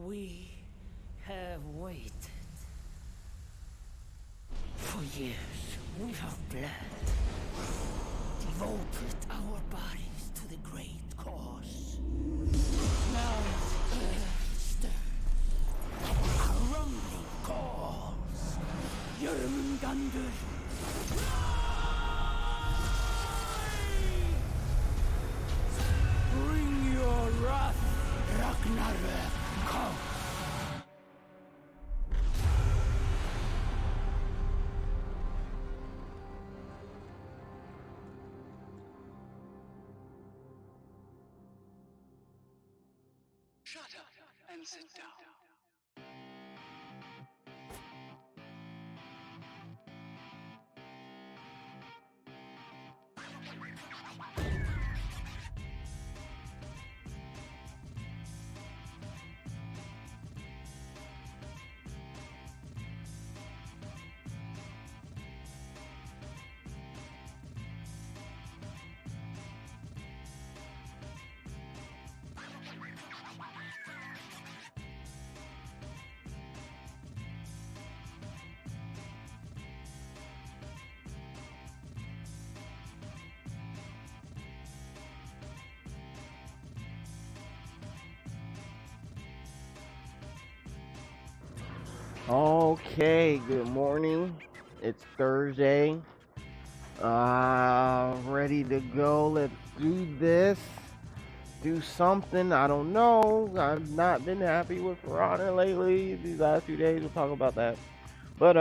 We have waited. For years, we have bled, devoted our bodies to the great cause. Now earth stirs, a rumbling calls. Jörmungandr, bring your wrath, Ragnarök, come. Shut up and sit down. Okay, good morning. It's Thursday. Ready to go. Let's do this. Do something. I don't know. I've not been happy with Piranha lately. These last few days, we'll talk about that. But,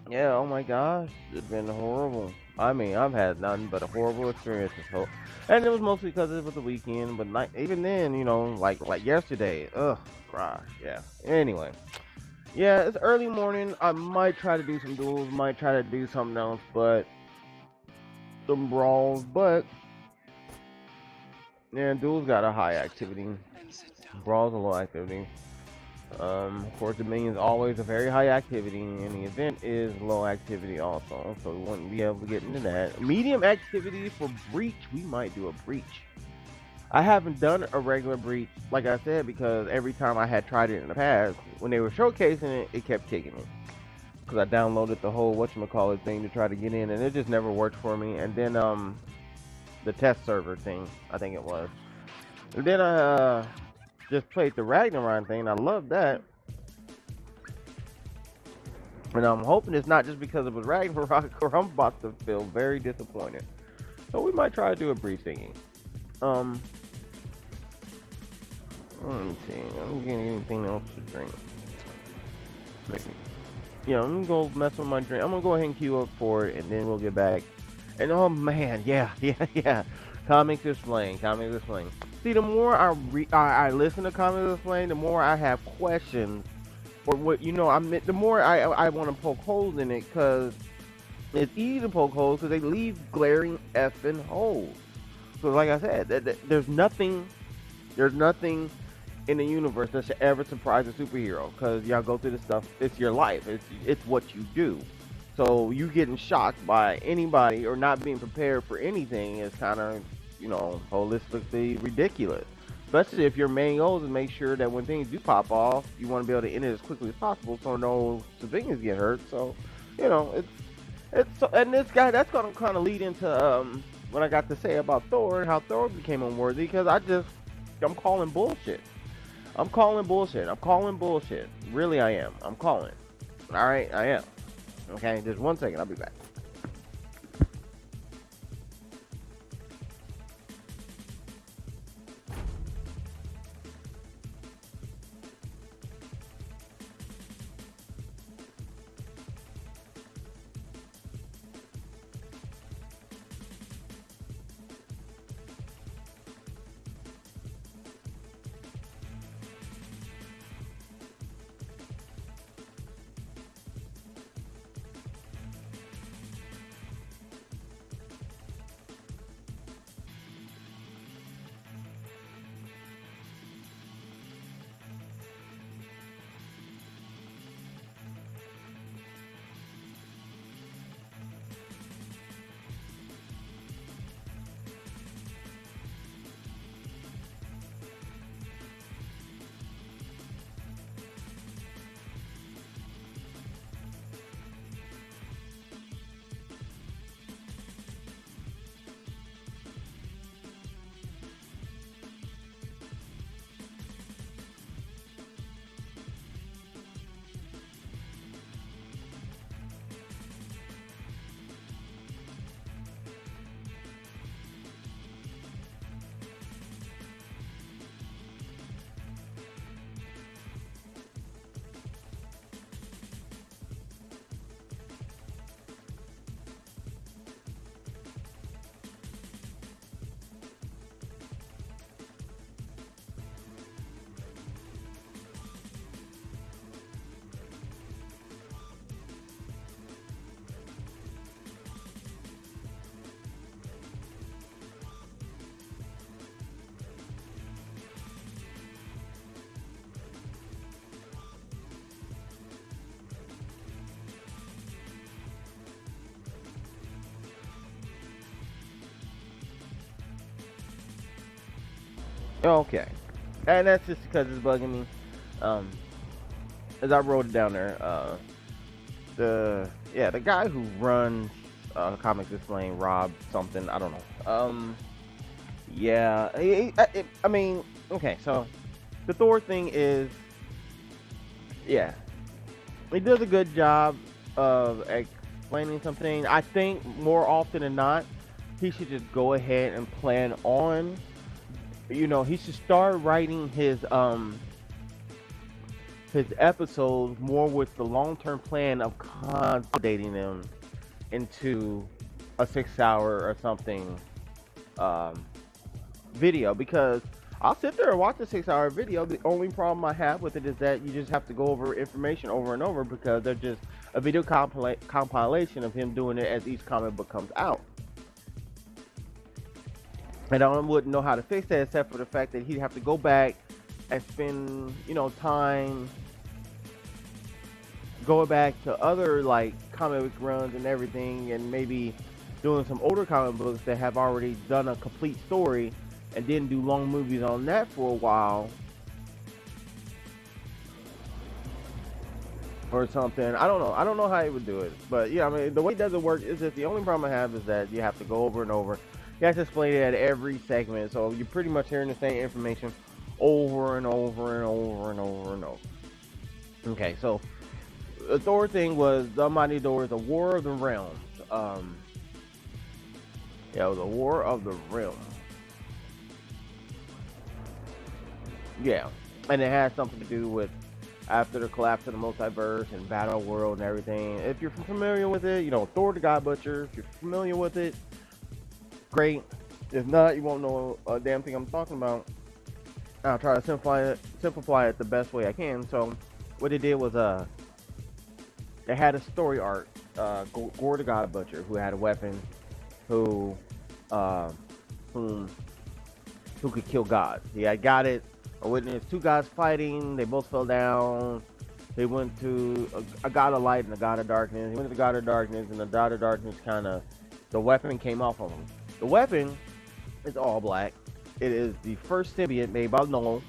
yeah, oh my gosh. It's been horrible. I mean, I've had nothing but a horrible experience this whole. And it was mostly because it was the weekend. But like, even then, you know, like yesterday. Ugh, gosh, yeah. Anyway. Yeah, it's early morning. I might try to do some duels, might try to do something else, but some brawls. But yeah, duels got a high activity. Brawls a low activity. Of course, the minion's always a very high activity, and the event is low activity also. So we wouldn't be able to get into that. Medium activity for breach. We might do a breach. I haven't done a regular breach, like I said, because every time I had tried it in the past, when they were showcasing it, it kept kicking me. Because I downloaded the whole whatchamacallit thing to try to get in, and it just never worked for me. And then, the test server thing, I think it was. And then I just played the Ragnarok thing, and I loved that. And I'm hoping it's not just because it was Ragnarok, or I'm about to feel very disappointed. So we might try to do a breach thingy. Let me see. I don't get anything else to drink. Maybe. Yeah, I'm gonna go mess with my drink. I'm gonna go ahead and queue up for it, and then we'll get back. And oh man, yeah. Comics Explained. Comics Explained. See, the more I listen to Comics Explained, the more I have questions, or what the more I want to poke holes in it, because it's easy to poke holes because they leave glaring effing holes. So like I said, there's nothing in the universe that should ever surprise a superhero, because y'all go through this stuff. It's your life. It's what you do. So you getting shocked by anybody or not being prepared for anything is kind of, holistically ridiculous. Especially if your main goal is to make sure that when things do pop off, you want to be able to end it as quickly as possible so no civilians get hurt. So, and this guy, that's gonna kind of lead into what I got to say about Thor and how Thor became unworthy, because I'm calling bullshit. I'm calling bullshit. Really, I am. I'm calling. All right, I am. Okay, just 1 second. I'll be back. Okay, and that's just because it's bugging me. Um, as I wrote it down there, the guy who runs Comics Explain, Rob something, I don't know. Yeah, I mean, okay, so the Thor thing is, yeah, he does a good job of explaining something. I think more often than not, he should just go ahead and plan on, he should start writing his episodes more with the long term plan of consolidating them into a 6 hour or something um, video, because I'll sit there and watch a 6 hour video. The only problem I have with it is that you just have to go over information over and over, because they're just a video compilation of him doing it as each comic book comes out. And I wouldn't know how to fix that, except for the fact that he'd have to go back and spend, time going back to other like comic book runs and everything, and maybe doing some older comic books that have already done a complete story, and then do long movies on that for a while or something. I don't know. I don't know how he would do it, but yeah, I mean, the way it doesn't work is that the only problem I have is that you have to go over and over. You have to explain it at every segment, so you're pretty much hearing the same information over and over and over and over and over. Okay, so the Thor thing was the Mighty Thor, the War of the Realms. Yeah, it was a War of the Realms. Yeah, and it has something to do with after the collapse of the multiverse and Battle World and everything. If you're familiar with it, Thor the God Butcher. If you're familiar with it, great. If not, you won't know a damn thing I'm talking about. I'll try to simplify it the best way I can. So, what they did was they had a story arc. Gore the God Butcher, who had a weapon, who uh, who who could kill gods. He had got it. I witnessed two gods fighting. They both fell down. They went to a god of light and a god of darkness. He went to the god of darkness, and the god of darkness the weapon came off of him. The weapon is all black. It is the first symbiote made by Noel,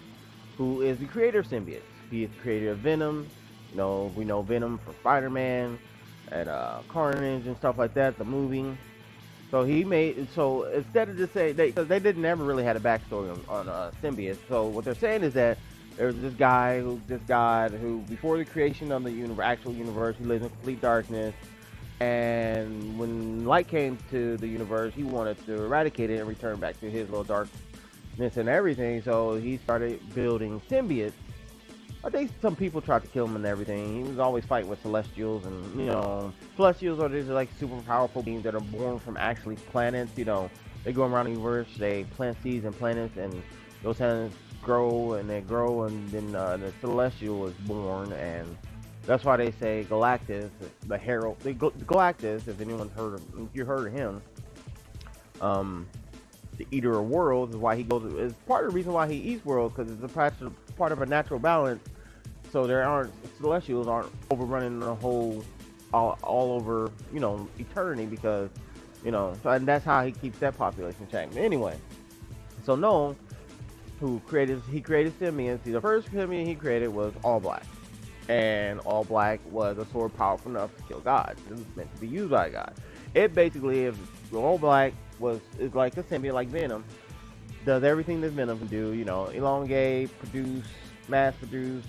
who is the creator of symbiotes. He is the creator of Venom. We know Venom from Spider-Man and Carnage and stuff like that, the movie. So instead of just saying, because they didn't ever really had a backstory on symbiotes. So what they're saying is that there's this god who, before the creation of the actual universe, he lives in complete darkness. And when light came to the universe, he wanted to eradicate it and return back to his little darkness and everything. So he started building symbiotes. I think some people tried to kill him and everything. He was always fighting with celestials, and celestials are these like super powerful beings that are born from actually planets. They go around the universe, they plant seeds and planets, and those planets grow and they grow, and then the celestial is born, and that's why they say Galactus, the herald, Galactus. If you heard of him, the eater of worlds, is why he goes. Is part of the reason why he eats worlds, because it's a part of a natural balance. So celestials aren't overrunning the whole all over eternity, because and that's how he keeps that population checked. Anyway, so Noel, he created symbionts. The first symbiote he created was all black, and all black was a sword powerful enough to kill gods. It was meant to be used by God. It basically, if all black is like a symbiote, like Venom, does everything that Venom can do. Elongate, mass produce,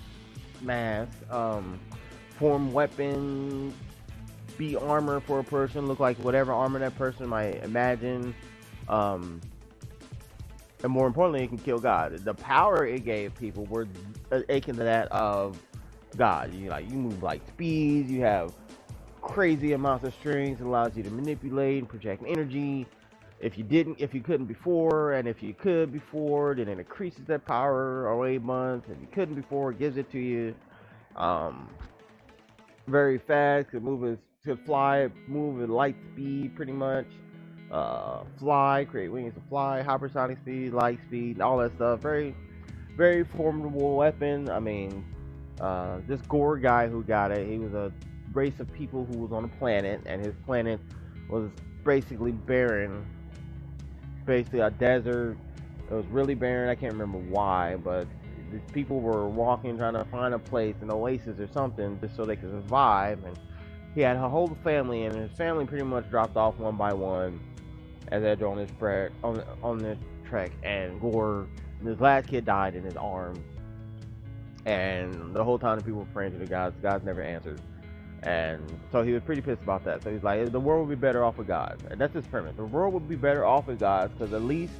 form weapons, be armor for a person, look like whatever armor that person might imagine, and more importantly, it can kill God. The power it gave people were akin to that of God. You move like speeds, you have crazy amounts of strings, it allows you to manipulate and project energy. If you couldn't before, and if you could before, then it increases that power or 8 months. If you couldn't before, it gives it to you. Very fast, could fly, move at light speed, pretty much. Fly, create wings to fly, hypersonic speed, light speed, all that stuff. Very, very formidable weapon. I mean, this Gore guy who got it, he was a race of people who was on a planet, and his planet was basically barren. Basically a desert, It was really barren. I can't remember why, but these people were walking, trying to find a place, an oasis or something, just so they could survive. And he had a whole family, and his family pretty much dropped off one by one as they're on this on this trek. And Gore, his last kid, died in his arms. And the whole time the people were praying to the gods never answered. And so he was pretty pissed about that. So he's like, the world would be better off with gods. And that's his premise. The world would be better off with gods because at least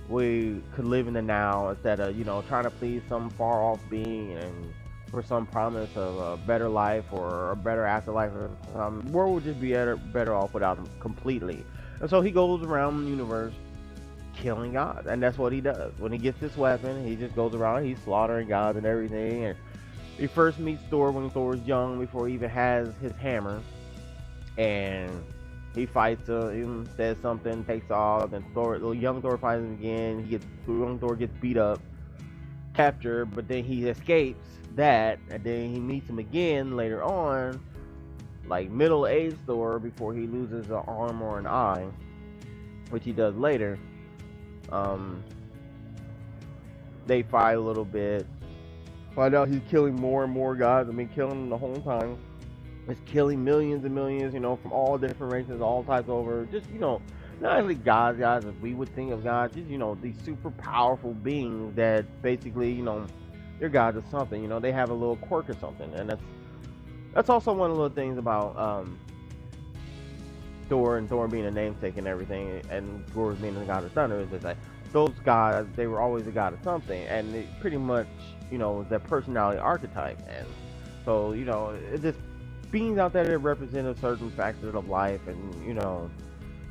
we could live in the now instead of, trying to please some far off being and for some promise of a better life or a better afterlife. The world would just be better off without him completely. And so he goes around the universe killing gods. And that's what he does. When he gets this weapon, he just goes around, he's slaughtering gods and everything. And he first meets Thor when Thor's young, before he even has his hammer, and he fights him, says something, takes off, and young Thor fights him again. Young Thor gets beat up, captured, but then he escapes that, and then he meets him again later on, like middle-aged Thor, before he loses an arm or an eye, which he does later. They fight a little bit. Find out he's killing more and more gods. Killing them the whole time. He's killing millions and millions, from all different races, all types over. Just, not only gods as we would think of gods, just, these super powerful beings that basically, they're gods or something. They have a little quirk or something. And that's also one of the little things about Thor, and Thor being a namesake and everything, and Thor being the god of thunder, is just like, those gods, they were always a god of something, and it pretty much, their personality archetype. And so, it's just beings out there that represent a certain facet of life, and,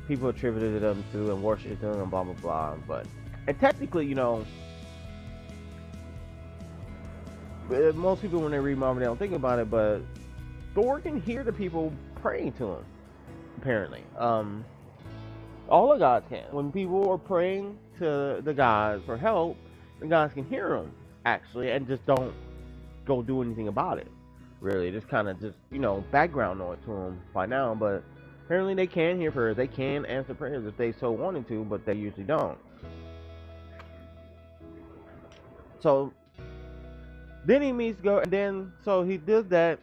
people attributed them to and worship them and blah, blah, blah. And technically, most people when they read Marvel, they don't think about it, but Thor can hear the people praying to him, apparently. All the gods can. When people are praying to the gods for help, the gods can hear them, actually, and just don't go do anything about it. Really, just kind of background noise to them by now, but apparently they can hear prayers. They can answer prayers if they so wanted to, but they usually don't. So then he meets so he does that.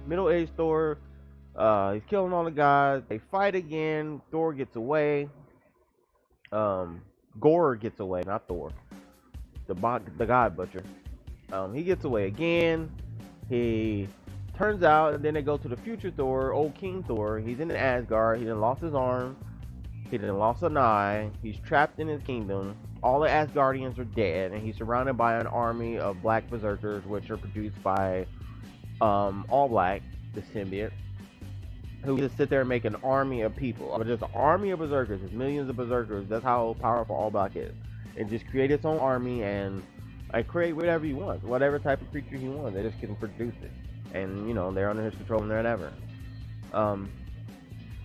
Middle-aged Thor, he's killing all the gods. They fight again. Thor gets away. Gore gets away, not Thor. The god butcher. He gets away again. He turns out, and then they go to the future Thor, old King Thor. He's in Asgard. He done lost his arm. He done lost an eye. He's trapped in his kingdom. All the Asgardians are dead, and he's surrounded by an army of black berserkers, which are produced by All Black, the symbiote, who just sit there and make an army of people. Just an army of berserkers. There's millions of berserkers. That's how powerful All Black is. And just create its own army and create whatever he wants, whatever type of creature he wants. They just can produce it, and they're under his control and they're never.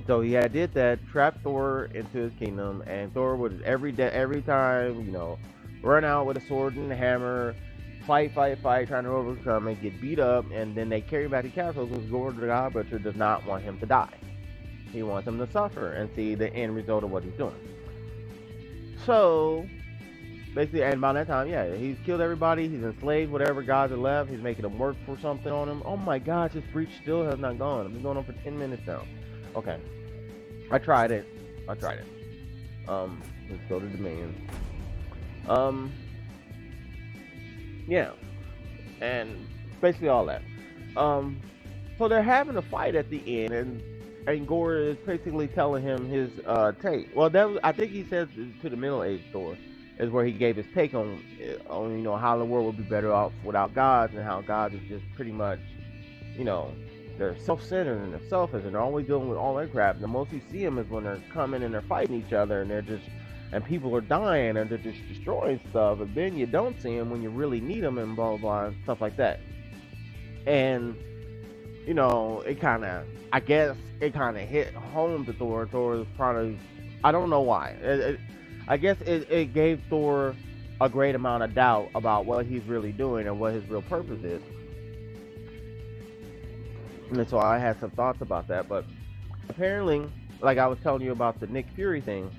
So he did that, trapped Thor into his kingdom, and Thor would every time run out with a sword and a hammer, fight, trying to overcome it, get beat up, and then they carry him back to castle because Gore the God Butcher does not want him to die. He wants him to suffer and see the end result of what he's doing. So basically, and by that time, he's killed everybody. He's enslaved whatever gods are left. He's making them work for something on him. Oh my gosh, this breach still has not gone. It's been going on for 10 minutes now. Okay. I tried it. Let's go to Dominion. Yeah. And basically all that. So they're having a fight at the end, and Gore is basically telling him his take. Well, I think he says to the middle-aged Thor is where he gave his take on how the world would be better off without gods, and how gods is just pretty much they're self-centered and they're selfish and they're always dealing with all their crap. And the most you see them is when they're coming and they're fighting each other, and people are dying and they're just destroying stuff. And then you don't see them when you really need them and blah blah blah and stuff like that. And it kind of hit home to Thor. Thor was probably, I don't know why. I guess it gave Thor a great amount of doubt about what he's really doing and what his real purpose is. And so I had some thoughts about that, but apparently, like I was telling you about the Nick Fury thing,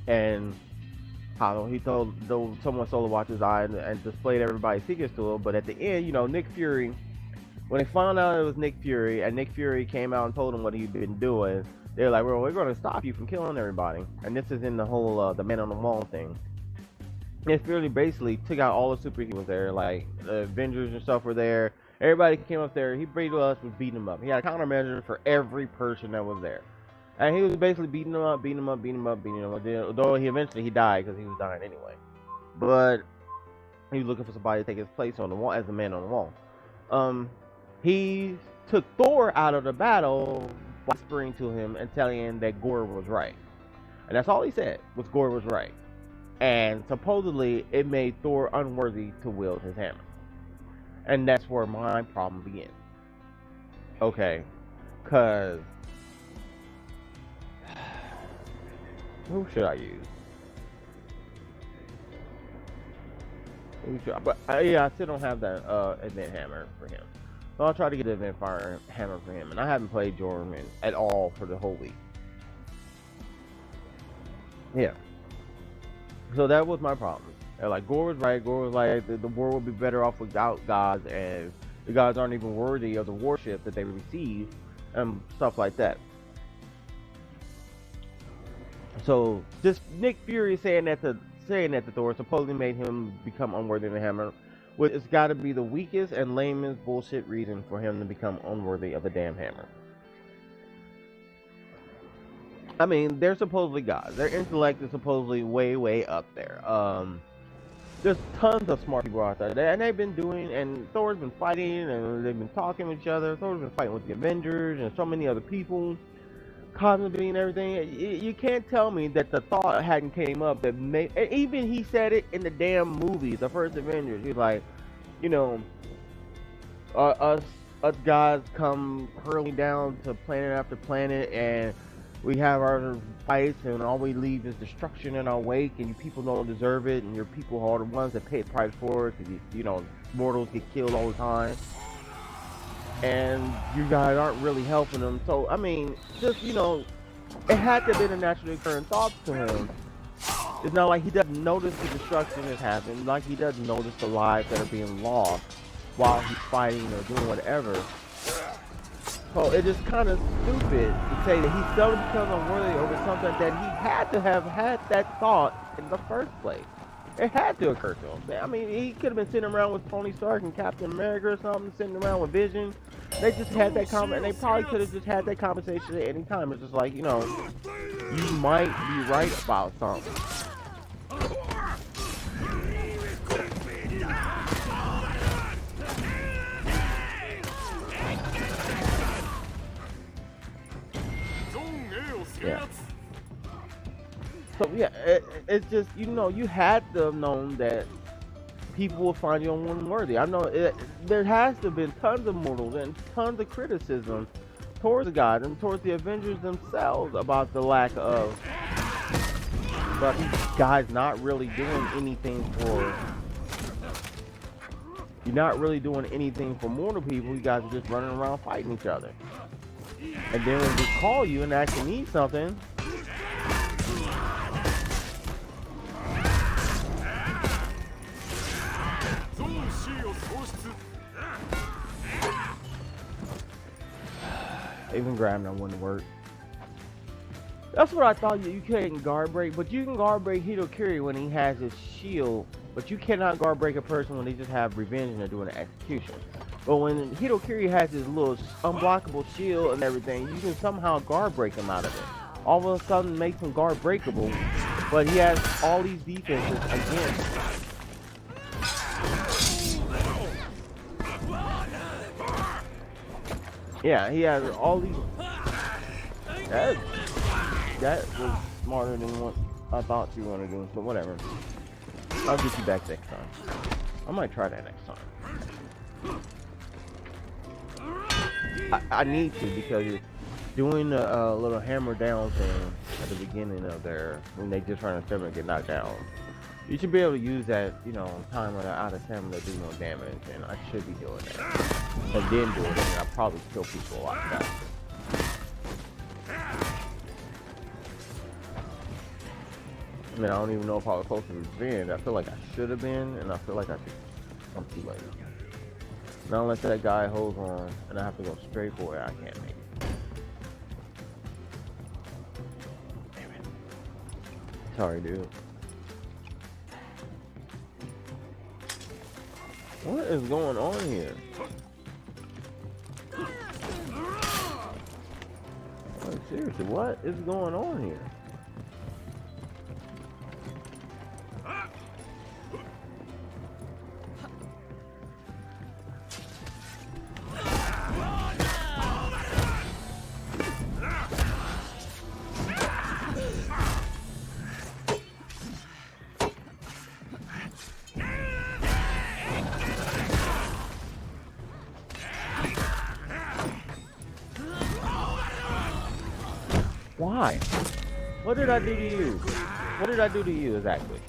and how he told someone stole the watch's eye and displayed everybody's secrets to him. But at the end, you know, Nick Fury, when they found out it was Nick Fury, and Nick Fury came out and told him what he'd been doing, they were like, well, we're going to stop you from killing everybody. And this is in the whole the Man on the Wall thing. Nick Fury basically took out all the superheroes there, like the Avengers and stuff were there. Everybody came up there. He pretty much was beating them up. He had a countermeasure for every person that was there. And he was basically beating them up, beating them up, beating them up, beating them up. Although he eventually died because he was dying anyway. But he was looking for somebody to take his place on the wall as the Man on the Wall. He took Thor out of the battle, whispering to him and telling him that Gore was right. And that's all he said, was Gore was right. And supposedly, it made Thor unworthy to wield his hammer. And that's where my problem begins. Okay, because who should I use? But yeah, I still don't have that event hammer for him. So I'll try to get an event fire hammer for him. And I haven't played Jordan at all for the whole week. Yeah. So that was my problem. Like, Gore was right. Gore was like, the world would be better off without gods, and the gods aren't even worthy of the worship that they receive, and stuff like that. So, just Nick Fury saying that to Thor supposedly made him become unworthy of the hammer, which has got to be the weakest and lamest bullshit reason for him to become unworthy of the damn hammer. I mean, they're supposedly gods. Their intellect is supposedly way, way up there. There's tons of smart people out there, and they've been doing, and Thor's been fighting, and they've been talking with each other. Thor's been fighting with the Avengers and so many other people, cosmically and everything. You can't tell me that the thought hadn't came up that made. Even he said it in the damn movie, the first Avengers. He's like, you know, us gods come hurling down to planet after planet, and we have our fights, and all we leave is destruction in our wake, and you people don't deserve it, and your people are the ones that pay the price for it, because you know, mortals get killed all the time, and you guys aren't really helping them. So, I mean, just, you know, it had to have been a naturally occurring thought to him. It's not like he doesn't notice the destruction that's happened, like he doesn't notice the lives that are being lost while he's fighting or doing whatever. So it is kind of stupid to say that he suddenly becomes unworthy over something that he had to have had that thought in the first place. It had to occur to him. I mean, he could have been sitting around with Tony Stark and Captain America or something, sitting around with Vision. They just had that and they probably could have just had that conversation at any time. It's just like, you know, you might be right about something. Yeah. So yeah, it's just, you know, you had to have known that people will find you unworthy. I know there has to have been tons of mortals and tons of criticism towards the gods and towards the Avengers themselves about the lack of, but these guys not really doing anything for. You're not really doing anything for mortal people. You guys are just running around fighting each other. And then when they call you and actually need something, even grabbing them wouldn't work. That's what I thought. You couldn't guard break, but you can guard break Hitokiri when he has his shield, but you cannot guard break a person when they just have revenge and they're doing an execution. But when Hitokiri has his little unblockable shield and everything, you can somehow guard break him out of it. All of a sudden makes him guard breakable, but he has all these defenses against him. Yeah, he has all these. That was smarter than what I thought you were gonna do. So whatever. I'll get you back next time. I might try that next time. I need to, because doing a little hammer down thing at the beginning of there when they just trying to stamina and get knocked down. You should be able to use that, you know, time when they're out of stamina to do no damage, and I should be doing that. And then doing it, and I'll probably kill people a lot faster. I mean, I don't even know if I was close to revenge. I feel like I should have been, and I feel like I'm too late. Now unless that guy holds on, and I have to go straight for it, I can't make it. Damn it. Sorry, dude. What is going on here? Like, seriously, what is going on here? Why? What did I do to you? What did I do to you exactly?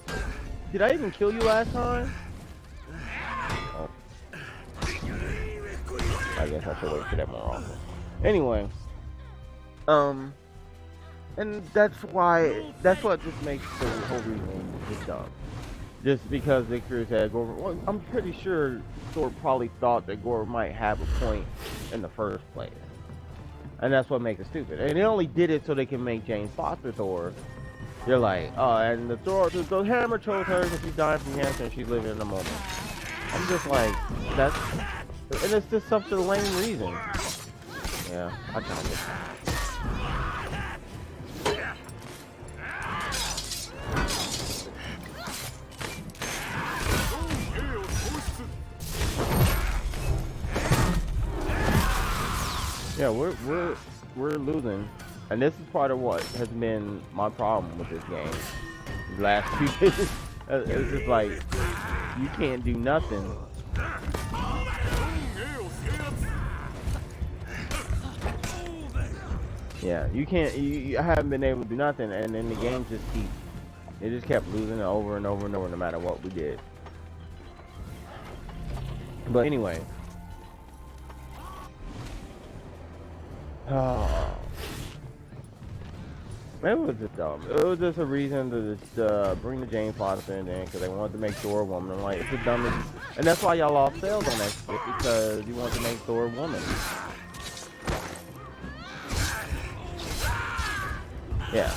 Did I even kill you last time? Oh. I guess I should wait for that more often. Anyway, and that's what just makes the whole reason just dumb. Just because the crew said Gore, well, I'm pretty sure Thor probably thought that Gore might have a point in the first place. And that's what makes it stupid. And they only did it so they can make Jane Foster Thor. They're like, oh, and the hammer chose her because she's dying from cancer and she's living in the moment. I'm just like, and it's just such a lame reason. Yeah, I kind of get Yeah, we're losing, and this is part of what has been my problem with this game. The last few days, it's just like you can't do nothing. Yeah, you can't. You haven't been able to do nothing, and then the game just kept losing over and over and over, no matter what we did. But anyway. Oh. Maybe it was just dumb. It was just a reason to just bring the Jane Foster in there because they wanted to make Thor a woman. I'm like, it's the dumbest, and that's why y'all lost sales on that shit because you wanted to make Thor a woman. Yeah,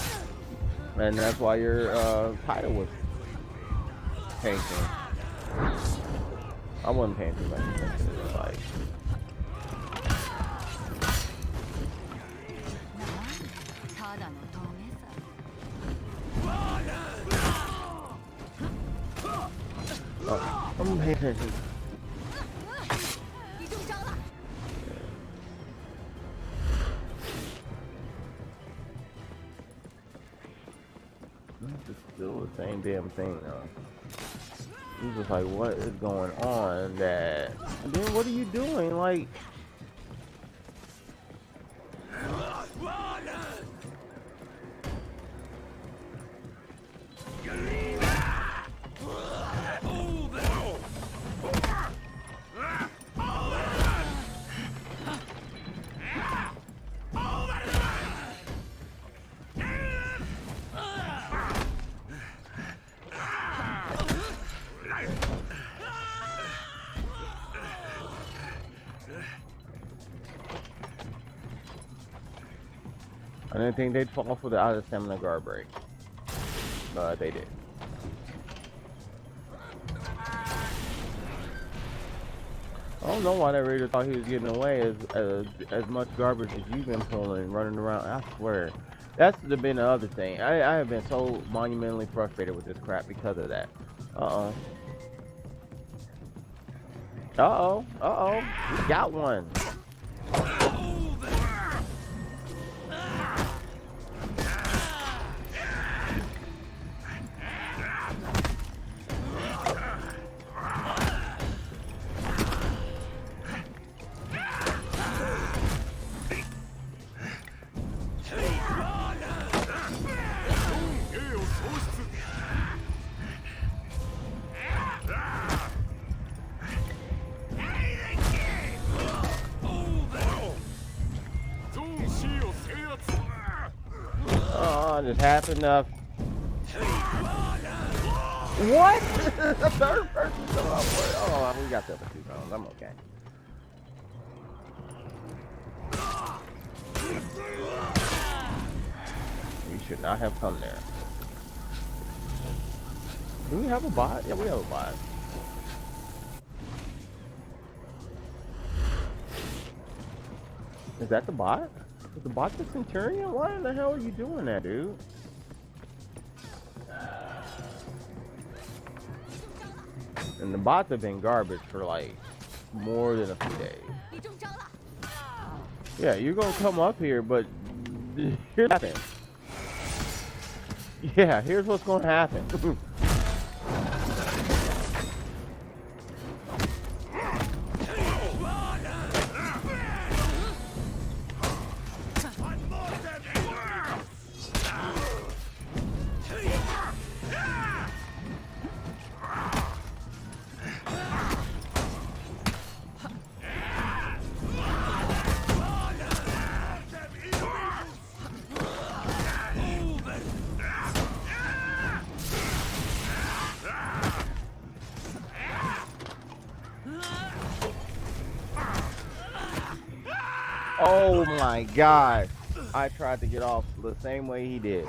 and that's why your title was painting. I wasn't paying too much attention to it, like. Oh, I'm paying attention. It's still the same damn thing though. He's just like, what is going on? That and then what are you doing? Like, I didn't think they'd fall for the out of stamina guard break, but they did. I don't know why that raider thought he was getting away as much garbage as you've been pulling, running around. I swear, that's been the other thing. I have been so monumentally frustrated with this crap because of that. Uh oh, we got one. Just half enough. What? The third person still up for it. Oh, we got the other 2 rounds. I'm okay. We should not have come there. Do we have a bot? Yeah, we have a bot. Is that the bot? Is the bot the Centurion? Why in the hell are you doing that, dude? And the bots have been garbage for like more than a few days. Yeah, you're gonna come up here, but here's what happens. Yeah, here's what's gonna happen. Oh my god. I tried to get off the same way he did.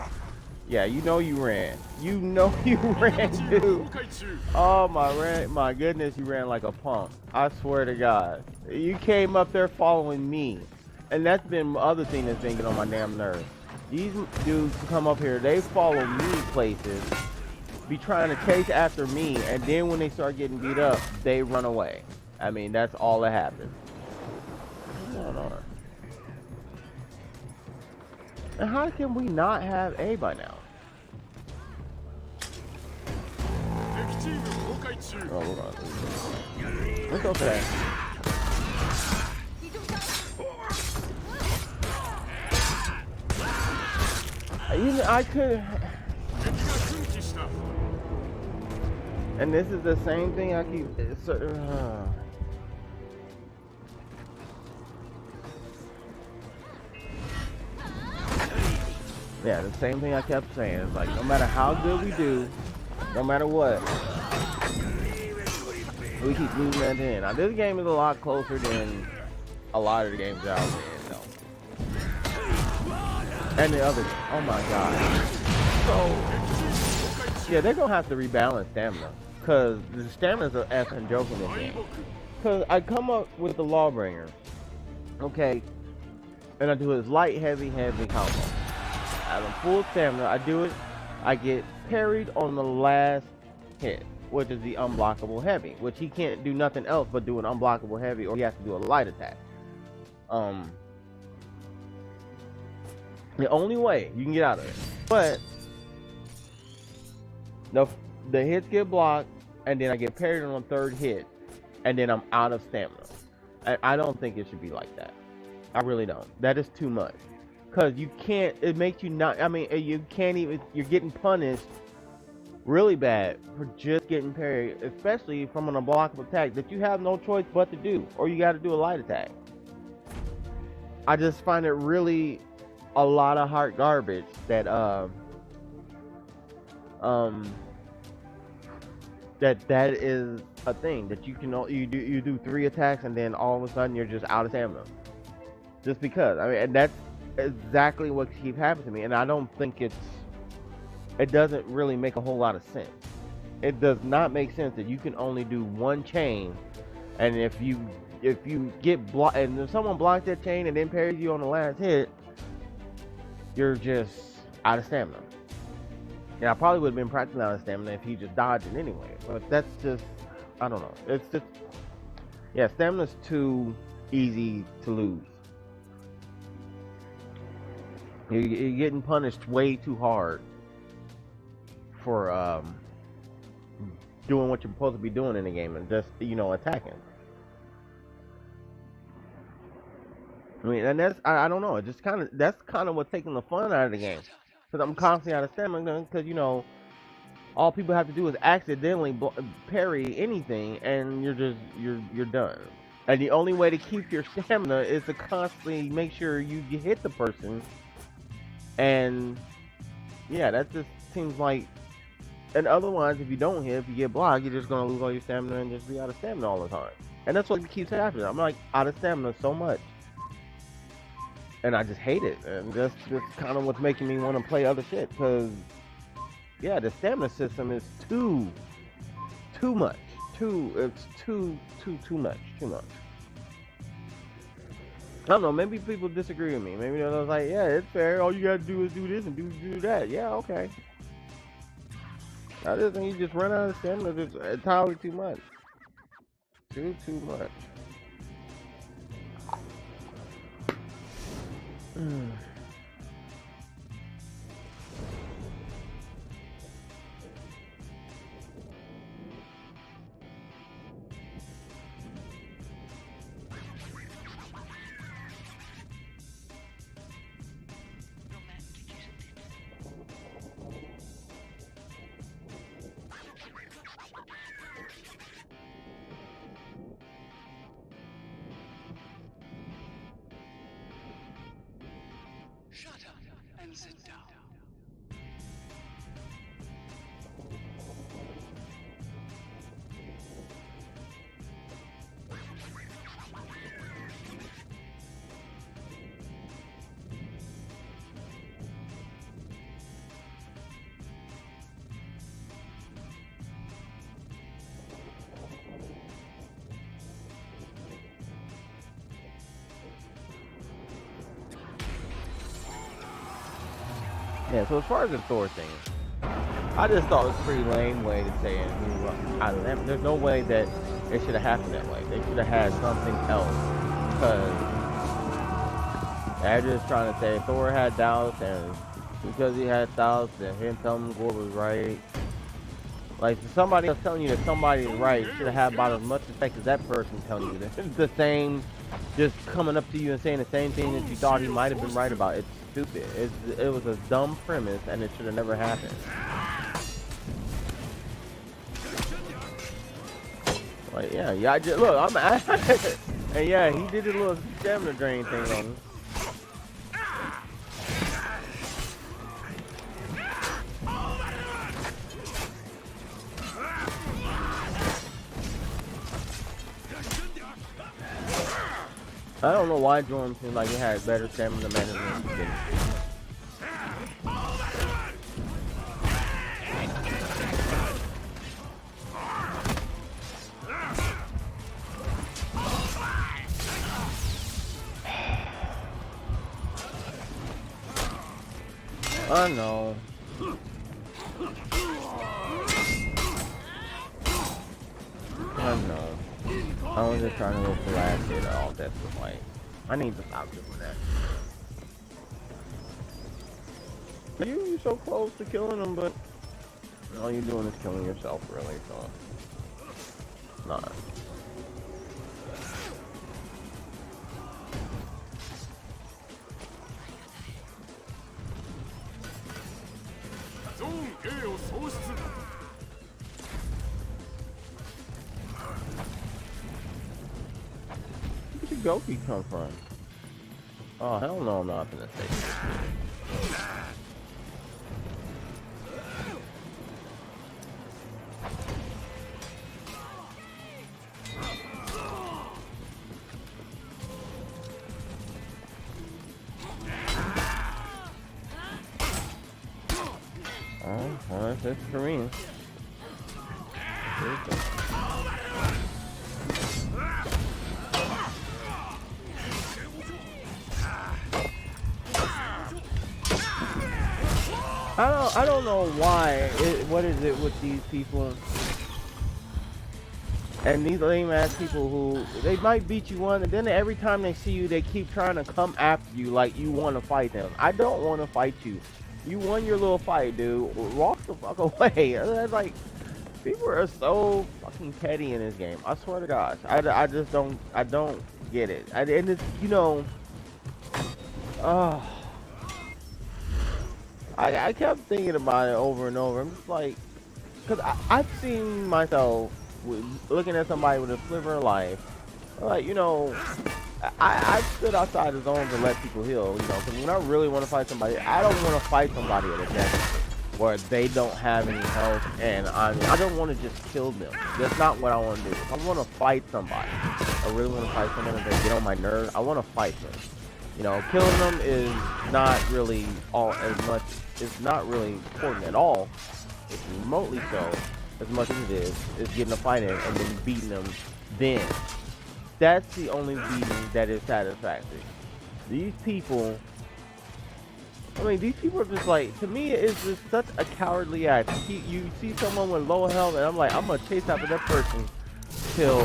Yeah, you know you ran. You know you ran, dude. Oh my goodness, you ran like a punk. I swear to God. You came up there following me. And that's been the other thing that's been getting on my damn nerves. These dudes come up here, they follow me places, be trying to chase after me, and then when they start getting beat up, they run away. I mean, that's all that happens. What's going on? And how can we not have A by now? Oh, we're on. It's okay. I could. And this is the same thing I keep. Yeah, the same thing I kept saying. It's like, no matter how good we do, no matter what, we keep losing at the end. Now, this game is a lot closer than a lot of the games that I was in, though. And the other, oh my god. So, yeah, they're gonna have to rebalance stamina. Because the stamina's an effing joke in this game. Because I come up with the Lawbringer, okay, and I do his light, heavy combo. I have a full stamina, I do it, I get parried on the last hit, which is the unblockable heavy, which he can't do nothing else but do an unblockable heavy, or he has to do a light attack. The only way you can get out of it. But the hits get blocked, and then I get parried on the third hit, and then I'm out of stamina. I don't think it should be like that. I really don't. That is too much. Because you can't, it makes you not, I mean, you can't even, you're getting punished really bad for just getting parried, especially from an unblockable attack that you have no choice but to do, or you got to do a light attack. I just find it really a lot of heart garbage that that is a thing that you can you do 3 attacks and then all of a sudden you're just out of stamina just because. I mean, and that's exactly what keeps happening to me, and I don't think it doesn't really make a whole lot of sense. It does not make sense that you can only do 1 chain, and if you get blocked, and if someone blocks that chain and then parries you on the last hit, you're just out of stamina. And I probably would have been practically out of stamina if he just dodged it anyway. But that's just, I don't know. It's just, yeah, stamina's too easy to lose. You're getting punished way too hard for doing what you're supposed to be doing in the game and just, you know, attacking. I mean, and that's, I don't know, it just kind of, that's kind of what's taking the fun out of the game. Because I'm constantly out of stamina, because, you know, all people have to do is accidentally parry anything, and you're just, you're done. And the only way to keep your stamina is to constantly make sure you hit the person. And, yeah, that just seems like And otherwise, if you don't hit, if you get blocked, you're just gonna lose all your stamina and just be out of stamina all the time. And that's what keeps happening. I'm like out of stamina so much, and I just hate it. And that's kind of what's making me want to play other shit. Cause yeah, the stamina system is too much. It's too much. I don't know. Maybe people disagree with me. Maybe they're like, yeah, it's fair. All you gotta do is do this and do that. Yeah, okay. I just think you just run out of stamina. It's entirely too much. Too much. Shut up and sit down. Yeah, so as far as the Thor thing, I just thought it was a pretty lame way to say it. There's no way that it should have happened that way. They should have had something else. Because they're just trying to say Thor had doubts, and because he had doubts, then him telling Gore was right. Like, if somebody else telling you that somebody is right, should have had about as much effect as that person telling you that it's the same, just coming up to you and saying the same thing that you thought he might have been right about. It's stupid. It was a dumb premise, and it should have never happened. Like, yeah, I just, look, and yeah, he did a little stamina drain thing on him. I don't know why Jordan seemed like he had better stamina management than he did. I know. I know. I was just trying to go for last hit all that was like, I need to stop doing that. You're so close to killing him, but all you're doing is killing yourself, really, so. Nah. Where did Goki come from? Oh, hell no, I'm not gonna say this. Well, it's Korean. I don't know why. What is it with these people? And these lame ass people who they might beat you one, and then every time they see you, they keep trying to come after you like you want to fight them. I don't want to fight you. You won your little fight, dude. Walk the fuck away. Like, people are so fucking petty in this game. I swear to gosh. I just don't. I don't get it. And it's, you know. I kept thinking about it over and over. I'm just like, because I've seen myself looking at somebody with a sliver of life. Like, you know, I stood outside the zone to let people heal, you know, because when I really want to fight somebody, I don't want to fight somebody at a death. where they don't have any health, and I don't want to just kill them. That's not what I want to do. If I want to fight somebody, I really want to fight someone that get on my nerves. I want to fight them. You know, killing them is not really all as much. It's not really important at all. It's remotely so, as much as it is getting a fight in and then beating them. Then that's the only beating that is satisfactory. These people. I mean, these people are just like, to me, it's just such a cowardly act. You see someone with low health, and I'm like, I'm gonna chase after that person till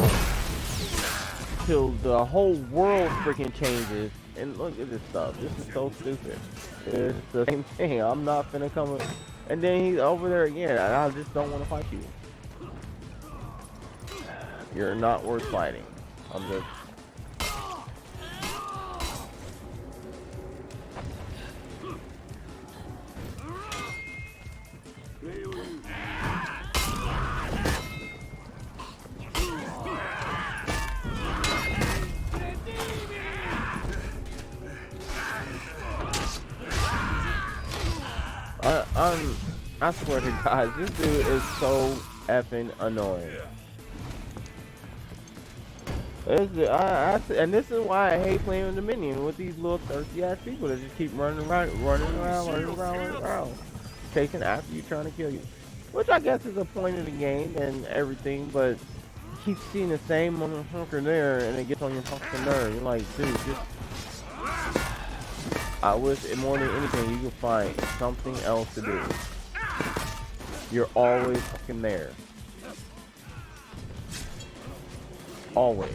the whole world freaking changes. And look at this stuff. This is so stupid. It's the same thing. I'm not finna come. And then he's over there again. And I just don't want to fight you. You're not worth fighting. I'm just. I swear to God, this dude is so effing annoying. And this is why I hate playing with the minion with these little thirsty ass people that just keep running around, chasing after you, trying to kill you. Which I guess is the point of the game and everything, but keep seeing the same motherfucker there, and it gets on your fucking nerve. You're like, dude, just. I wish more than anything you could find something else to do. You're always fucking there. Always.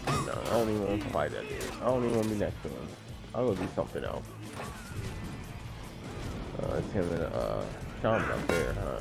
No, I don't even want to fight that dude. I don't even want to be next to him. I'll go do something else. It's him and Shaman up there, huh?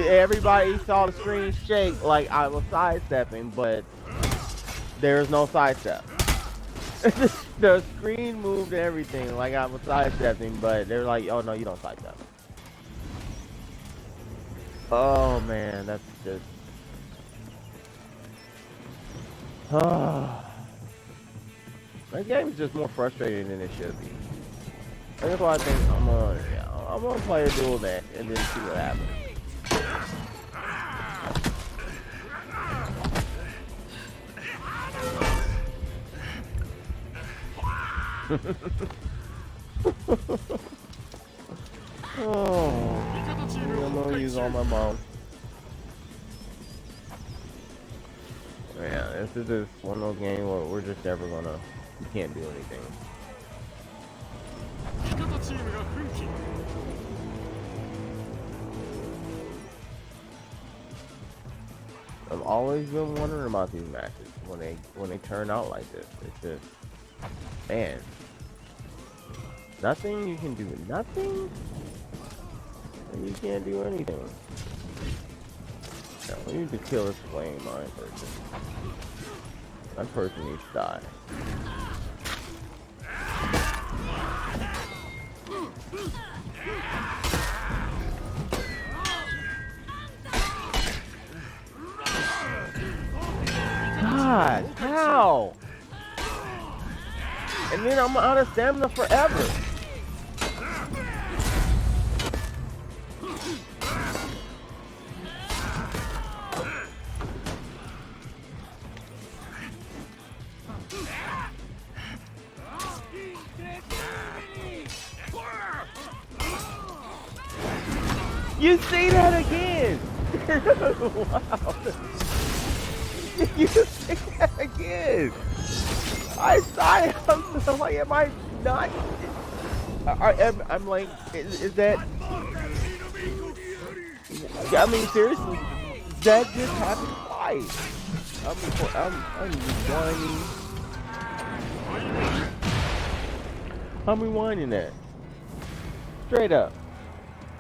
Everybody saw the screen shake like I was sidestepping, but there's no sidestep. The screen moved and everything like I was sidestepping, but they're like, oh no, you don't sidestep. Oh man, that's just. That game's just more frustrating than it should be. That's why I think I'm gonna play a duel match and then see what happens. Oh, I'm gonna use all my mom. Yeah, this is just one of those games where we're just never gonna. You can't do anything. I've always been wondering about these matches when they turn out like this. It's just, man, nothing you can do. Nothing. You can't do anything. No, we need to kill this flame mine person. That person needs to die. God, how? And then I'm out of stamina forever. You see that again? Wow. You see that again? I'm like, am I not? I'm like, is that? I mean, seriously, that just happened twice. I'm rewinding. I'm rewinding that. Straight up.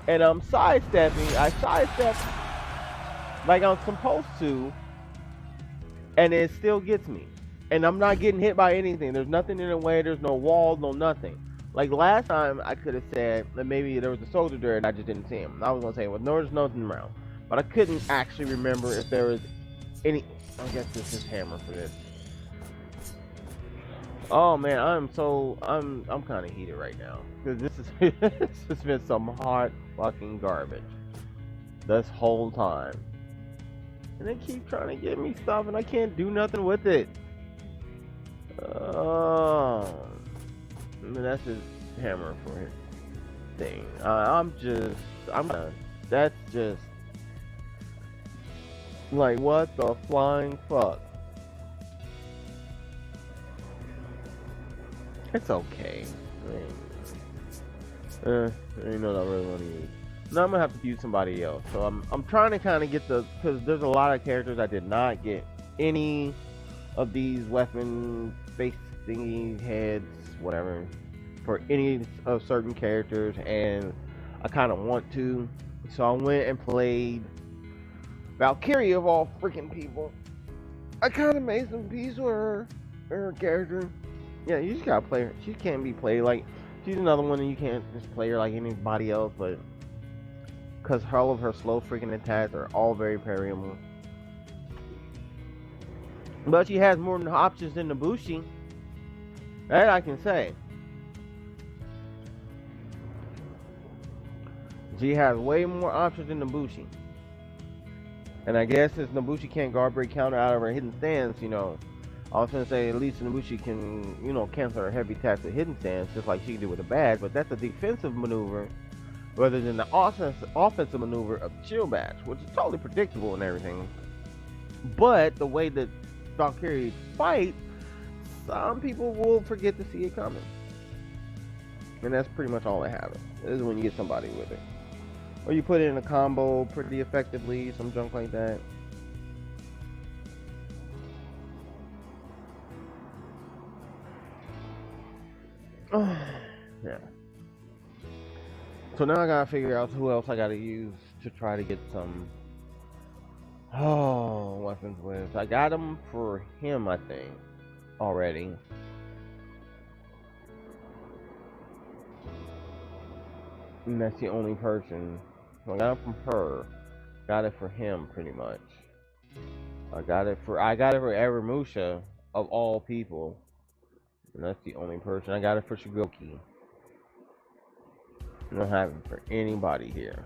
And I'm sidestepping. I sidestepped like I'm supposed to, and it still gets me. And I'm not getting hit by anything. There's nothing in the way. There's no wall, no nothing. Like last time, I could have said that maybe there was a soldier there and I just didn't see him. I was gonna say, well, no, there's nothing around, but I couldn't actually remember if there was any. I guess this is hammer for this. Oh man, I'm kind of heated right now because this is this has been some hot fucking garbage this whole time, and they keep trying to give me stuff and I can't do nothing with it. Oh, I mean, that's his hammer for his thing. That's just like what the flying fuck. It's okay. You know what I really want to use. Now I'm gonna have to use somebody else. So I'm trying to kind of get because there's a lot of characters I did not get any of these weapon face thingy heads, whatever, for any of certain characters, and I kind of want to. So I went and played Valkyrie of all freaking people. I kind of made some peace with her character. Yeah, you just gotta play her. She can't be played like she's another one, and you can't just play her like anybody else. But because all of her slow freaking attacks are all very parryable. But she has more options than Nobushi. That I can say. She has way more options than Nobushi. And I guess since Nobushi can't guard break counter out of her hidden stance, you know, I was gonna say at least Nobushi can, you know, cancel her heavy attacks with hidden stance just like she can do with a badge, but that's a defensive maneuver rather than the offensive maneuver of shield bash, which is totally predictable and everything. But the way that Valkyrie fights, some people will forget to see it coming. And that's pretty much all that happens. This is when you get somebody with it. Or you put it in a combo pretty effectively, some junk like that. Yeah. So now I gotta figure out who else I gotta use to try to get some weapons with. I got them for him, I think, already. And that's the only person. So I got it from her. Got it for him pretty much. I got it for Aramusha of all people. And that's the only person. I got it for Shigoki. I don't have it for anybody here.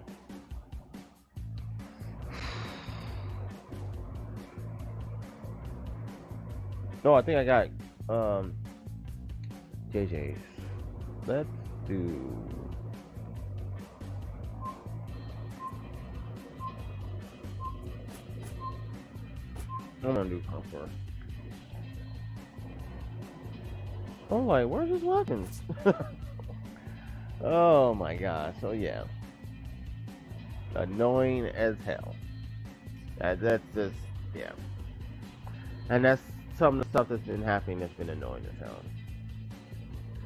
No, I think I got JJ's. Let's do I'm gonna do comfort. I'm like, where's his weapons? Oh my god, so yeah. Annoying as hell. That's just, yeah. And that's some of the stuff that's been happening that's been annoying as hell.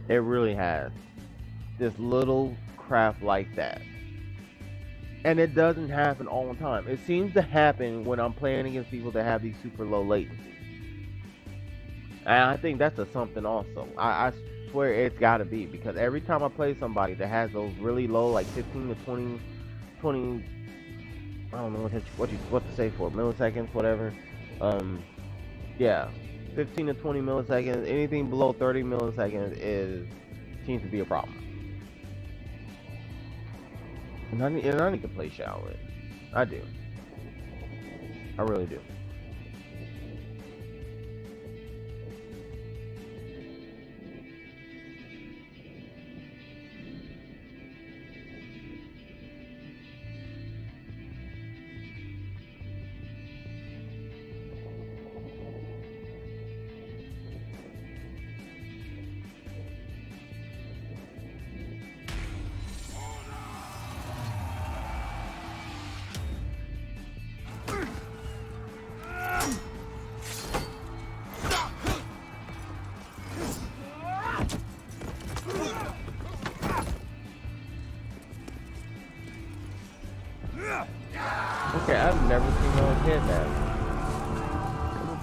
It really has. This little crap like that. And it doesn't happen all the time. It seems to happen when I'm playing against people that have these super low latencies. And I think that's a something also. I swear it's gotta be, because every time I play somebody that has those really low, like 15 to 20, I don't know what to say for milliseconds, whatever. Yeah, 15 to 20 milliseconds. Anything below 30 milliseconds seems to be a problem. And I need to play Shaolin. I do. I really do.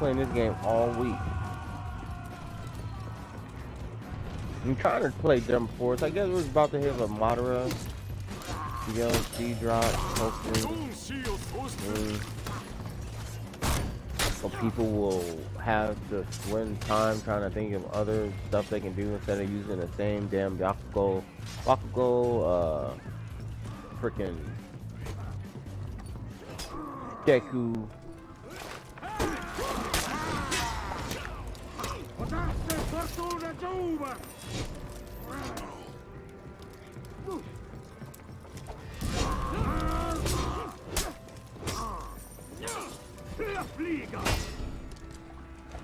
playing this game all week. I'm trying to play Jump Force. I guess it was about to hit a Madara. DLC drop, hopefully. So people will have to spend time trying to think of other stuff they can do instead of using the same damn Bakugo, freaking Deku.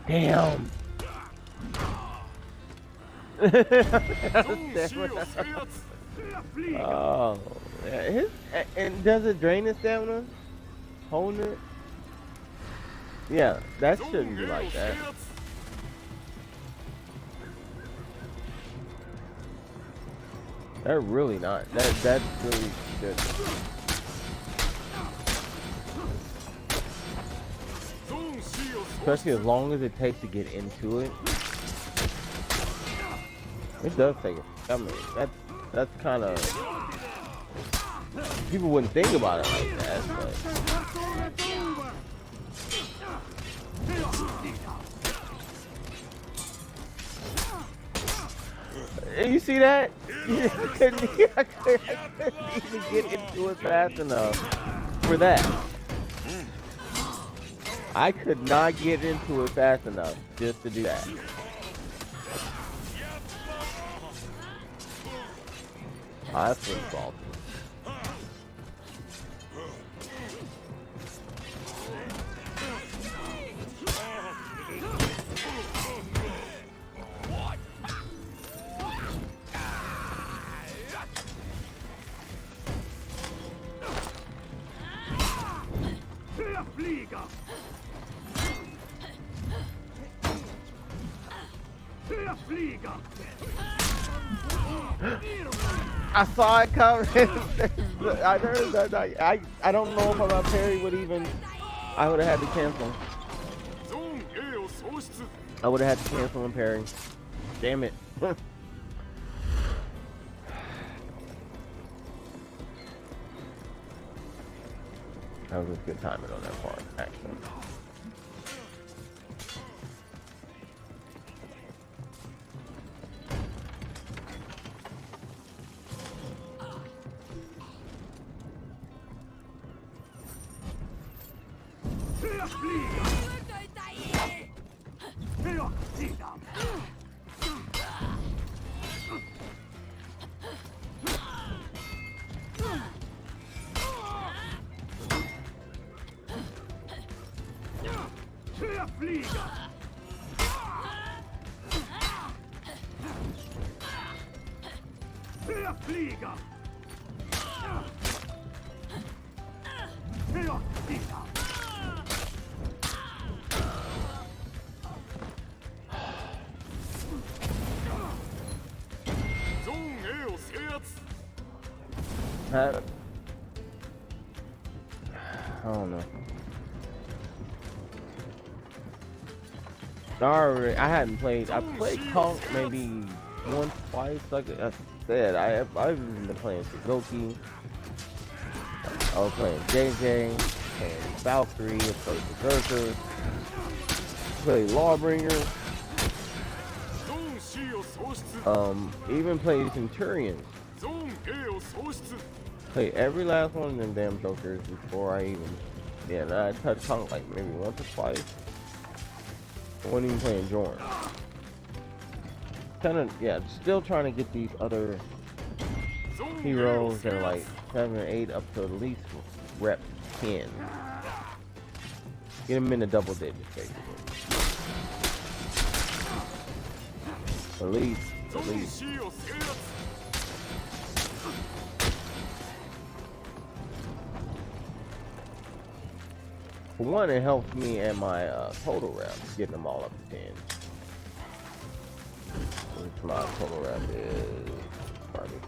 Damn. Oh, yeah. And does it drain his stamina? Holding it? Yeah, that shouldn't be like that. They're really not. That's really good. Especially as long as it takes to get into it. It does take it. I mean, that's kind of, people wouldn't think about it like that, but you see that? I couldn't even get into it fast enough for that. I could not get into it fast enough just to do that. I feel salty. I saw it coming. I heard that. I don't know if my parry would even. I would have had to cancel. I would have had to cancel and parry. Damn it. That was a good timing on that part, actually. I don't know. Sorry, I hadn't played. I played Conk maybe once, twice. Like I said, I've been playing Sugoki. I was playing JJ, playing Valkyrie, I played Berserker, played Lawbringer. Even played Centurions. Play every last one of them damn jokers before I even, yeah, I touched Punk like maybe once or twice. I wasn't even playing Jorn. Kinda, yeah, still trying to get these other heroes that are like 7 or 8 up to at least rep 10. Get them in the double digits, basically. At least. For one, it helps me and my total reps, getting them all up to 10. Which my total rep is, pardon me,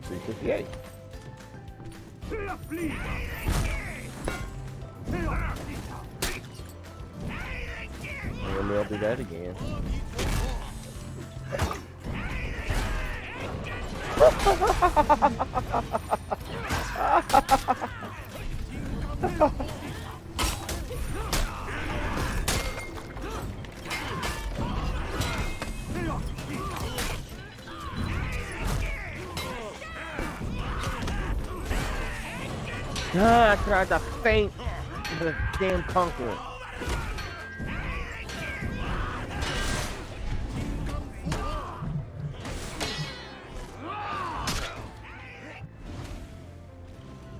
358. they'll do that again. I tried to faint the damn conqueror.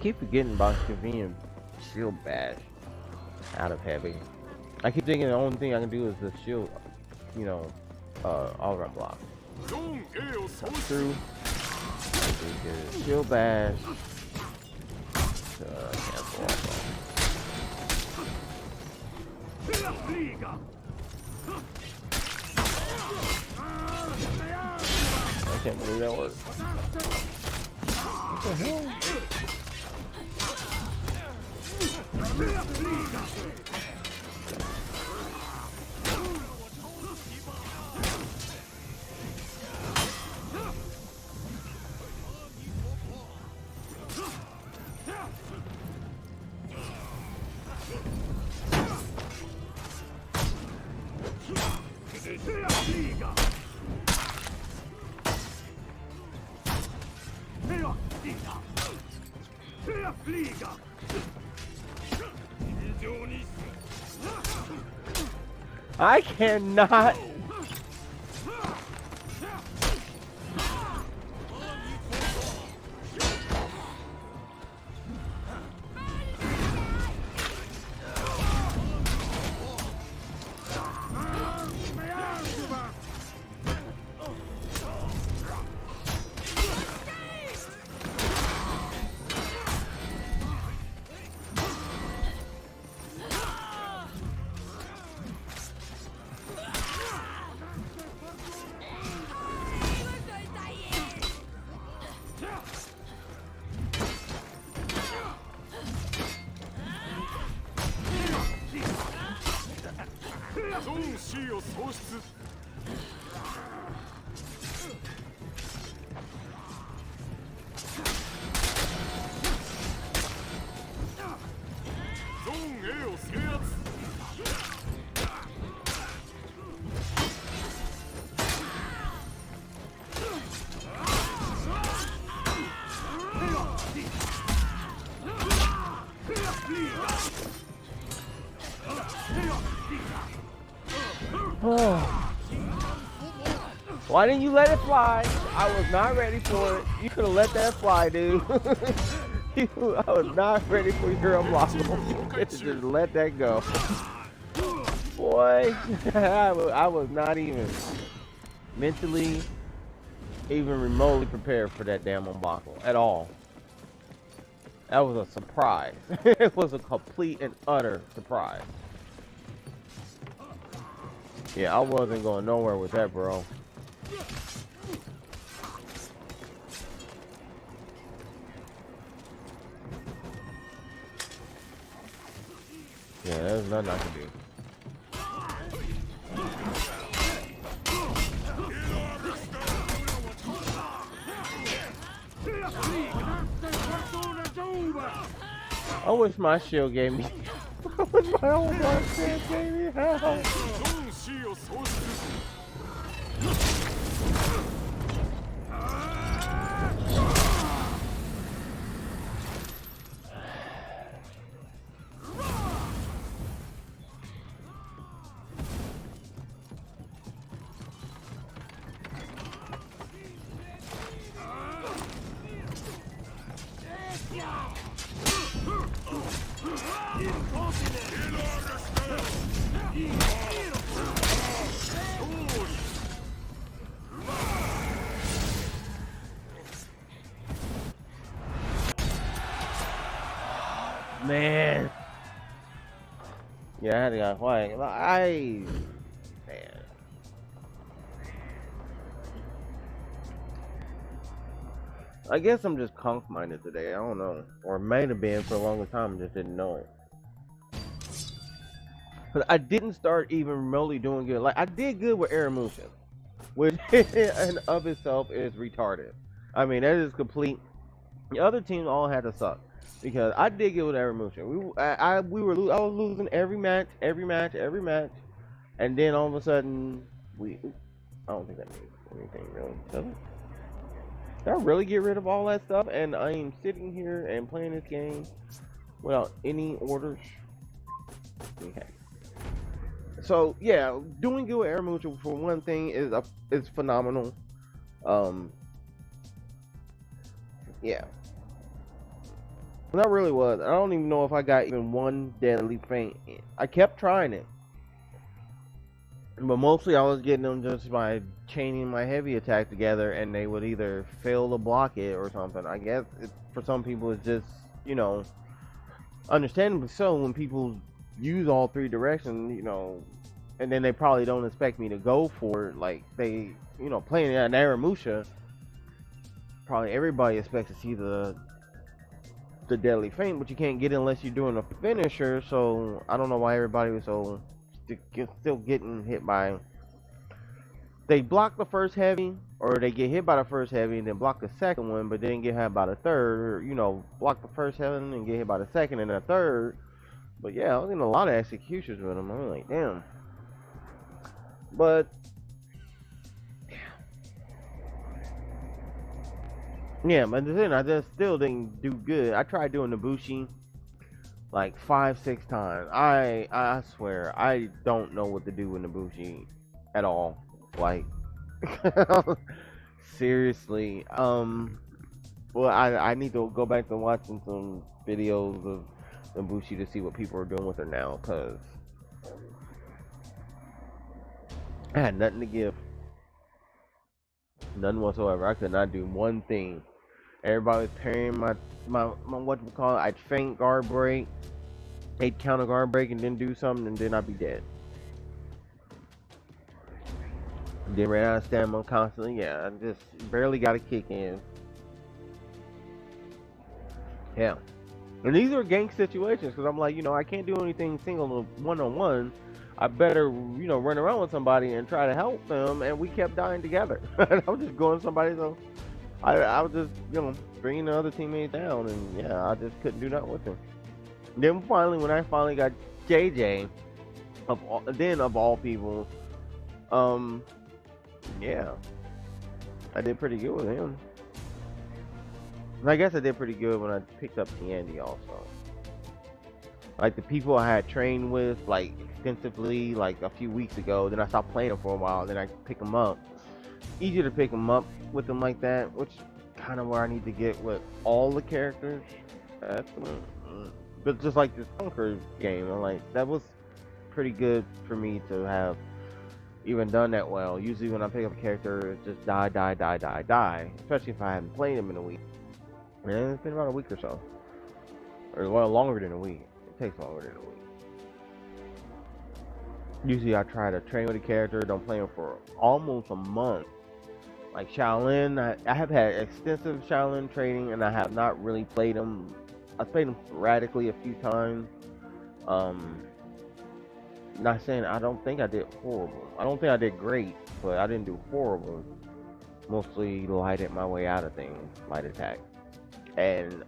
Keep forgetting about Shavian shield bash out of heavy. I keep thinking the only thing I can do is the shield, you know, all around block. True. Shield bash. Cancel also. I can't believe that worked. What the hell? I cannot. Why didn't you let it fly? I was not ready for it. You could have let that fly, dude. I was not ready for your unblockable. You could have just let that go. Boy, I was not even mentally, even remotely prepared for that damn unblockable at all. That was a surprise. It was a complete and utter surprise. Yeah, I wasn't going nowhere with that, bro. Yeah, there's nothing I can do. I wish my shield gave me. I wish my own blood shield gave me help. Man. Yeah, I had to go quiet. Man. I guess I'm just conch-minded today. I don't know. Or might have been for a longer time, just didn't know it. But I didn't start even remotely doing good. Like I did good with Aramusha, which in of itself is retarded. I mean, that is complete. The other teams all had to suck because I did good with Aramusha. I was losing every match, every match, every match, and then all of a sudden I don't think that means anything really. Does it? Did I really get rid of all that stuff? And I am sitting here and playing this game without any orders. Okay. So yeah, doing good with Aramusha for one thing is phenomenal. Um, yeah, and that really was. I don't even know if I got even one deadly feint. I kept trying it, but mostly I was getting them just by chaining my heavy attack together, and they would either fail to block it or something. I guess for some people it's just, you know, understandably so, when people use all three directions, you know, and then they probably don't expect me to go for it. Like they, you know, playing an Aramusha, probably everybody expects to see the deadly feint, but you can't get it unless you're doing a finisher. So I don't know why everybody was so still getting hit by. They block the first heavy, or they get hit by the first heavy and then block the second one, but then get hit by the third, or, you know, block the first heavy and get hit by the second and the third. But yeah, I was getting a lot of executions with them. I'm like, damn. But yeah, but then I just still didn't do good. I tried doing the Bushi like 5-6 times. I swear I don't know what to do with the Bushi at all. Like seriously. Well, I need to go back to watching some videos of Bushi to see what people are doing with her now, cause I had nothing to give, none whatsoever. I could not do one thing. Everybody was parrying my what we call it. I'd feint guard break, they'd counter guard break, and then do something, and then I'd be dead. Then ran out of stamina constantly. Yeah, I just barely got a kick in. Yeah. And these are gank situations because I'm like, you know, I can't do anything single one-on-one. I better, you know, run around with somebody and try to help them. And we kept dying together. I was just going somebody, so I was just, you know, bringing the other teammates down. And yeah, I just couldn't do nothing with them. Then finally, when I finally got JJ, of all people, yeah, I did pretty good with him. I guess I did pretty good when I picked up Tiandi also. Like the people I had trained with, like extensively, like a few weeks ago. Then I stopped playing them for a while. Then I pick them up. Easier to pick them up with them like that, which kind of where I need to get with all the characters. But just like this Conquer game, I'm like, that was pretty good for me to have even done that well. Usually when I pick up a character, it's just die, especially if I haven't played him in a week. And it's been about a week or so, or well, longer than a week. It takes longer than a week. Usually I try to train with a character, don't play him for almost a month. Like Shaolin, I have had extensive Shaolin training, and I have not really played him. I played him sporadically a few times. Not saying I don't think I did horrible. I don't think I did great, but I didn't do horrible. Mostly lighted my way out of things, light attack. And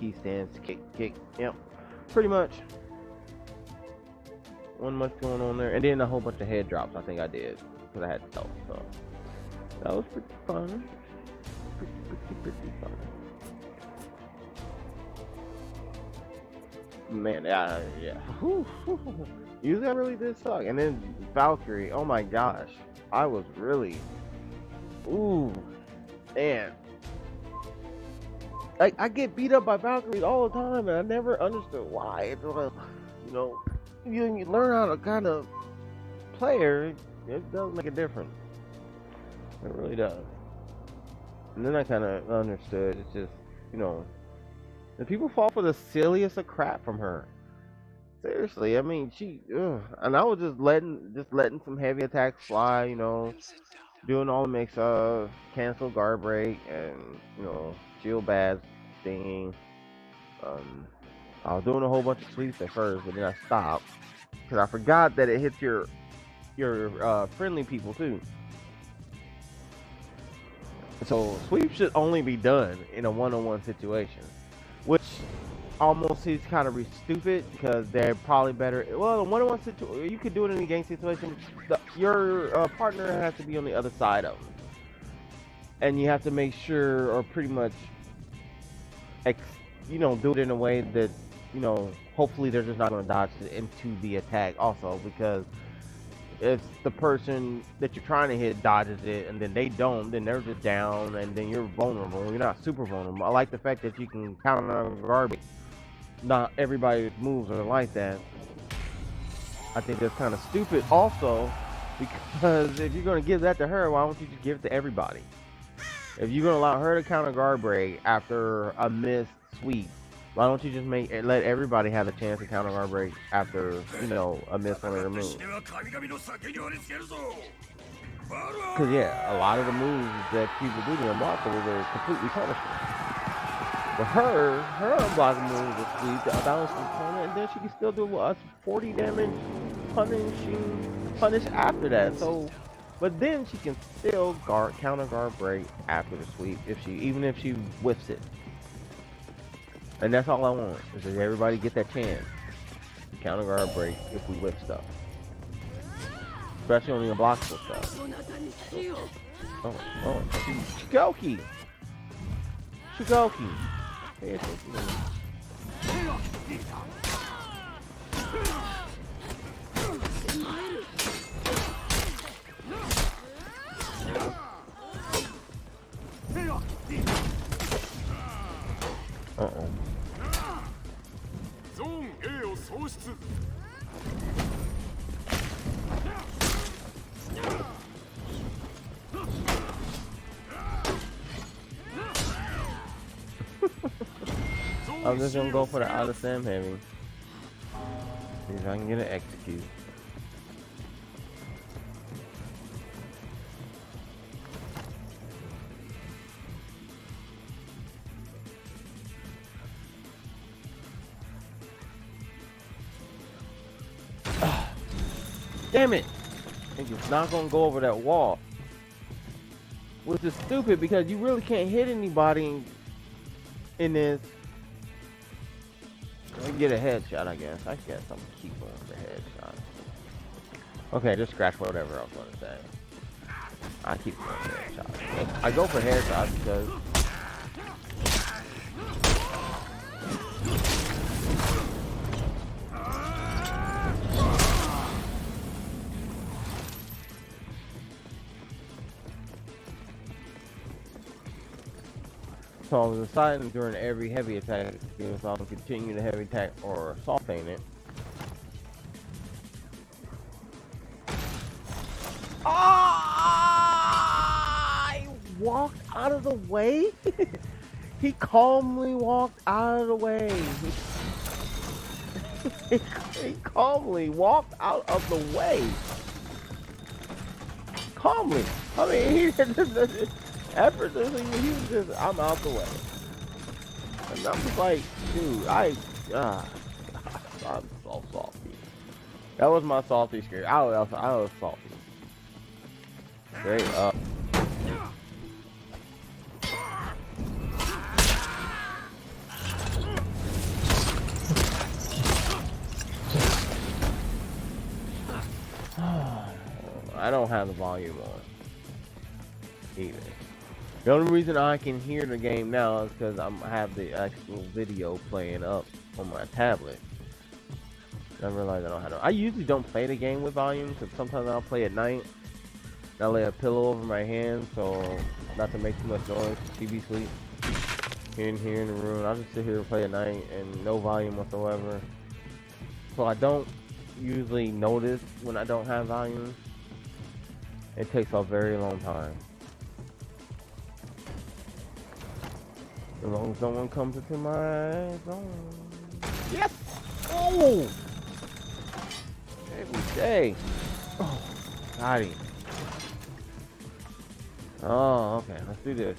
key stands, kick, yep, pretty much. Wasn't much going on there, and then a whole bunch of head drops. I think I did because I had stealth, so that was pretty fun. Pretty fun. Man, yeah. Usually I really did suck, and then Valkyrie. Oh my gosh, I was really, man. I get beat up by Valkyries all the time, and I never understood why. It's you know, you learn how to kind of play her, it does make a difference. It really does. And then I kind of understood. It's just, you know, the people fall for the silliest of crap from her. Seriously, I mean, and I was just letting some heavy attacks fly, you know, doing all the mix of cancel guard break and, you know, shield bad stinging. I was doing a whole bunch of sweeps at first, but then I stopped. Because I forgot that it hits your friendly people too. So sweep should only be done in a one-on-one situation, which almost seems kind of stupid because they're probably better. Well, a one-on-one situation, you could do it in a game situation. Your partner has to be on the other side of them, and you have to make sure, or pretty much, do it in a way that, hopefully they're just not going to dodge into the attack. Also, because if the person that you're trying to hit dodges it and then they don't, then they're just down and then you're vulnerable. You're not super vulnerable. I like the fact that you can counter garbage. Not everybody's moves are like that. I think that's kind of stupid also, because if you're going to give that to her, why don't you just give it to everybody? If you're going to allow her to counter guard break after a missed sweep, why don't you just let everybody have a chance to counter guard break after, a miss on their move? Because, yeah, a lot of the moves that people do to unblockable, they're completely punishable. But her unblockable move is sweep, the balance component, and then she can still do a 40 damage punish after that. So, but then she can still counter guard break after the sweep, even if she whiffs it. And that's all I want, is that everybody get that chance to counter guard break if we whip stuff. Especially on the unblockable stuff. Oh, Shigoki! Pay attention to me. Uh-oh. I'm just gonna go for the out of Sam heavy. See if I can get an execute. Damn it! I think it's not gonna go over that wall. Which is stupid because you really can't hit anybody in this. I get a headshot, I guess. I guess I'm gonna keep going for headshot. Okay, just scratch whatever I was gonna say. I keep going for headshots. I go for headshots because so I was deciding during every heavy attack if I would continue the heavy attack or assault feint it. I walked out of the way? He calmly walked out of the way. He calmly walked out of the way. Calmly. I mean, he effortlessly, he was just, I'm out the way. And I'm just like, dude, I'm so salty. That was my salty scare. I was salty. Straight up. I don't have the volume on either. The only reason I can hear the game now is because I have the actual video playing up on my tablet. I realize I don't have to. I usually don't play the game with volume because sometimes I'll play at night. I lay a pillow over my hand so not to make too much noise. She be asleep. Here in the room. I'll just sit here and play at night and no volume whatsoever. So I don't usually notice when I don't have volume. It takes a very long time. As long as someone comes into my zone. Yes! Oh! Every day. Oh, got him. Oh, okay. Let's do this.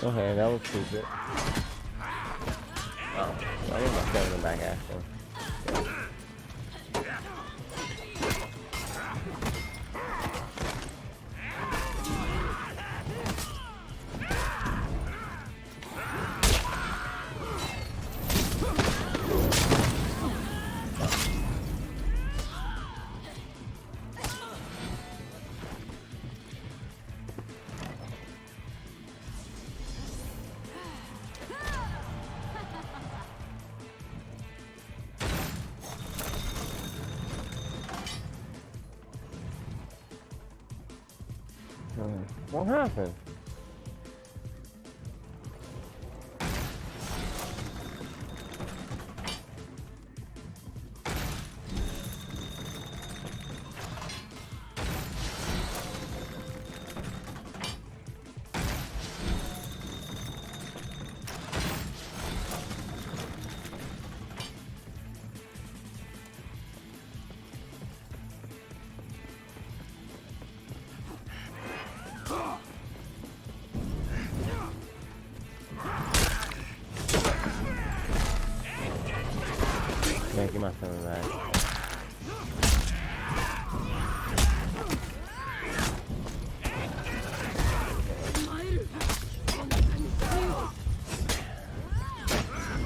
Okay, that was stupid. Oh, I need my stamina back after. What happened? Yeah, get my stamina back.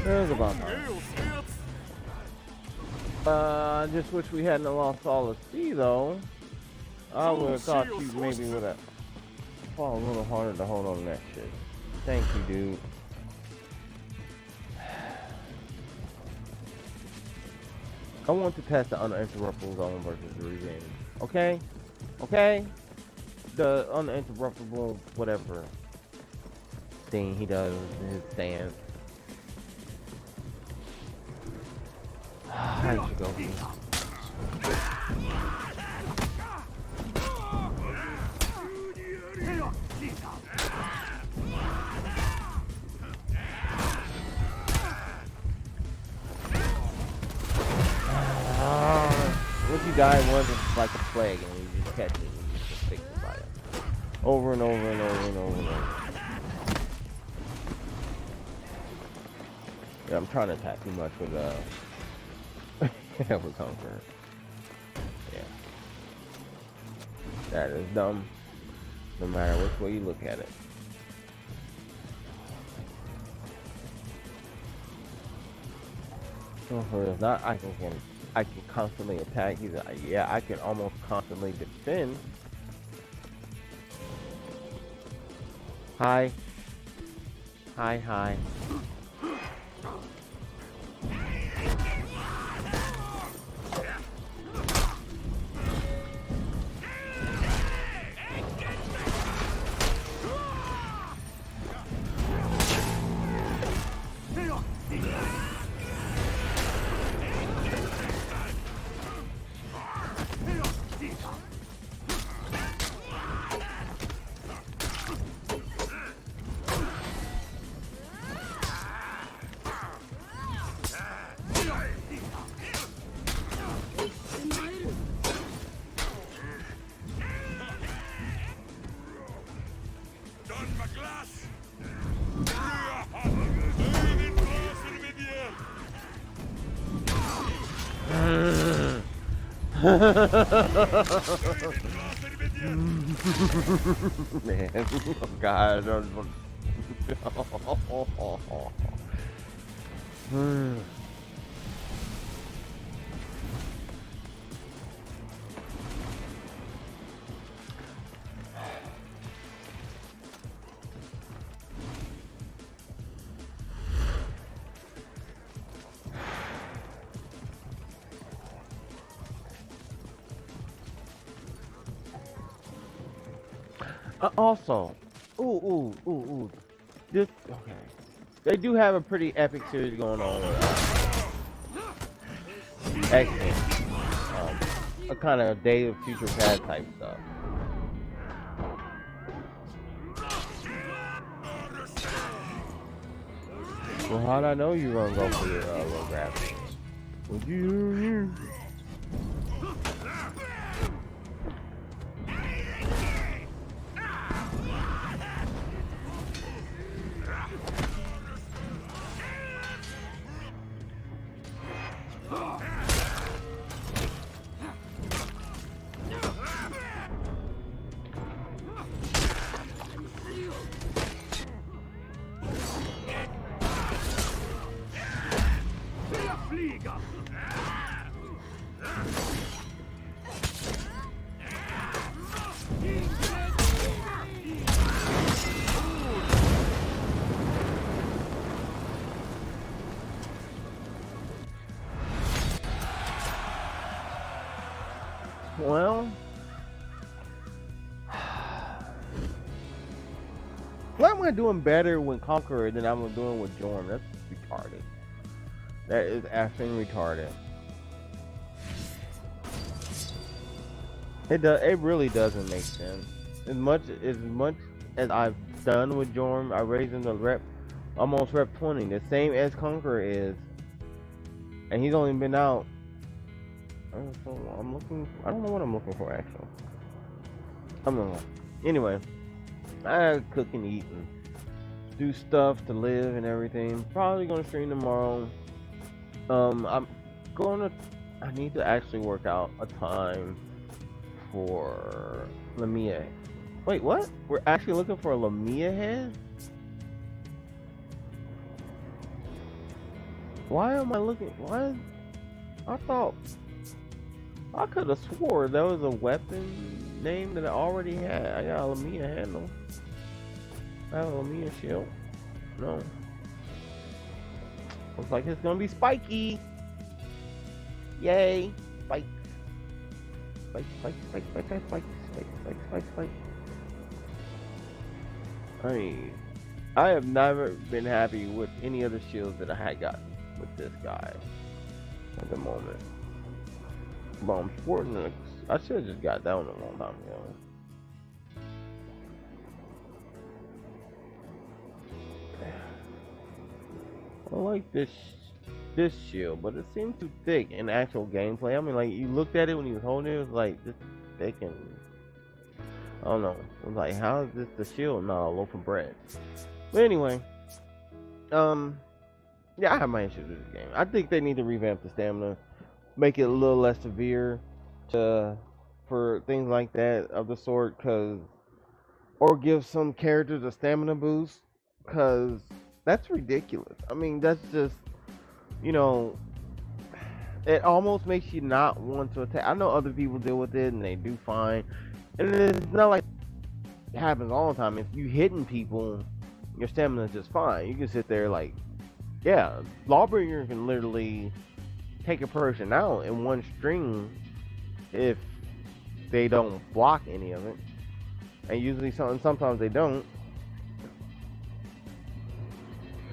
There's about time. I just wish we hadn't lost all the sea though. I would have thought you maybe would have fought a little harder to hold on to that shit. Thank you, dude. I want to test the uninterruptible zone versus the revenge. Okay? Okay? The uninterruptible whatever thing he does in his stance. I should go here. Once you die once, it's like a plague, and you just catch it and you just fix it by it. Over and over and over and over and over. Yeah, I'm trying to attack too much with with Conqueror. Yeah. That is dumb. No matter which way you look at it. Conqueror is not I can constantly attack. He's like, yeah, I can almost constantly defend. Hi. Hi, hi. Man, oh God. Also, ooh. This okay. They do have a pretty epic series going on with X-Men. A kind of Day of Future Past type stuff. Well, how'd I know you were gonna go for your little graphics? Would you? Well, why am I doing better with Conqueror than I'm doing with Jorm? That's retarded. That is effing retarded. It really doesn't make sense. As I've done with Jorm, I raised him to almost rep 20, the same as Conqueror is, and he's only been out. I don't know what I'm looking for actually. I don't know. Anyway, I cook and eat and do stuff to live and everything. Probably gonna stream tomorrow. I need to actually work out a time for Lamia. Wait, what? We're actually looking for a Lamia head? Why am I looking? Why? I could have swore there was a weapon name that I already had. I got a Lamia handle. I have a Lamia shield. No. Looks like it's gonna be spiky. Yay! Spike. Spike. I have never been happy with any other shields that I had gotten with this guy at the moment. But I'm sporting I should have just got that one a long time ago. I like this shield, but it seemed too thick in actual gameplay. I mean, like, you looked at it when he was holding it, it was like this thick and I don't know. I was like, how is this the shield, not a loaf of bread? But anyway, yeah, I have my issues with this game. I think they need to revamp the stamina, make it a little less severe for things like that of the sort, or give some characters a stamina boost, cause that's ridiculous. I mean, that's just, you know, it almost makes you not want to attack. I know other people deal with it and they do fine, and it's not like it happens all the time. If you hitting people, your stamina is just fine. You can sit there like, yeah, Lawbringer can literally take a person out in one string if they don't block any of it, and usually sometimes they don't.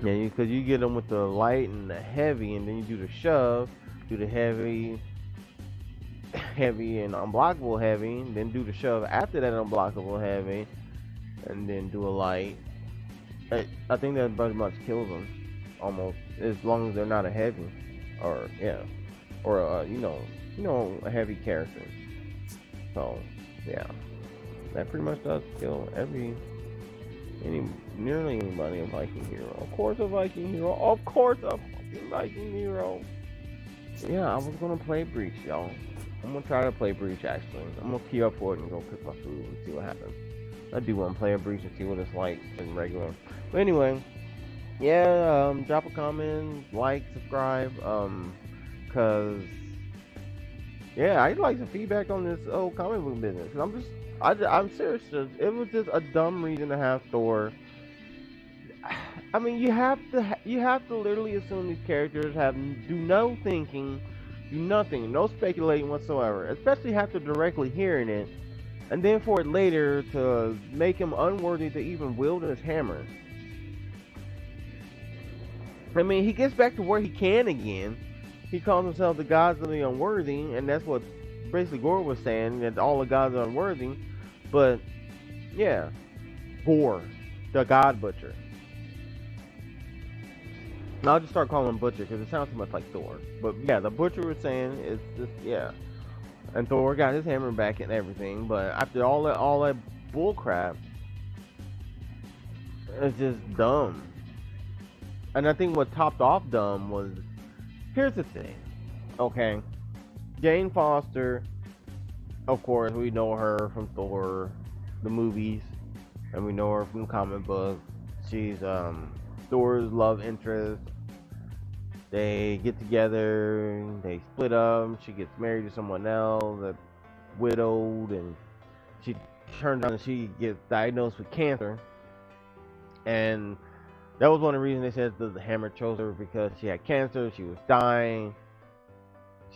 Yeah, because you get them with the light and the heavy, and then you do the shove, do the heavy and unblockable heavy, and then do the shove after that unblockable heavy, and then do a light. I think that pretty much kills them, almost, as long as they're not a heavy, or yeah, or a heavy character. So yeah, that pretty much does kill nearly anybody a Viking hero. Of course a Viking hero. Of course a fucking Viking hero. Yeah, I was gonna play Breach, y'all. I'm gonna try to play Breach actually. I'm gonna queue up for it and go cook my food and see what happens. I do want to play a Breach and see what it's like in regular. But anyway, yeah, drop a comment, like, subscribe, cause yeah, I'd like some feedback on this old comic book business. I'm serious. It was just a dumb reason to have Thor. I mean, you have to literally assume these characters do no thinking, do nothing, no speculating whatsoever. Especially after directly hearing it, and then for it later to make him unworthy to even wield his hammer. I mean, he gets back to where he can again. He calls himself the gods of the unworthy, and that's what basically Gore was saying, that all the gods are unworthy. But yeah, Gore, the God Butcher. And I'll just start calling him Butcher because it sounds too much like Thor. But yeah, the Butcher was saying is just, yeah. And Thor got his hammer back and everything, but after all that bull crap, it's just dumb. And I think what topped off dumb was, here's the thing, okay? Jane Foster, of course, we know her from Thor, the movies, and we know her from the comic books. She's Thor's love interest. They get together, they split up, she gets married to someone else, that's widowed, and she turns around and she gets diagnosed with cancer. And that was one of the reasons they said that the hammer chose her, because she had cancer, she was dying.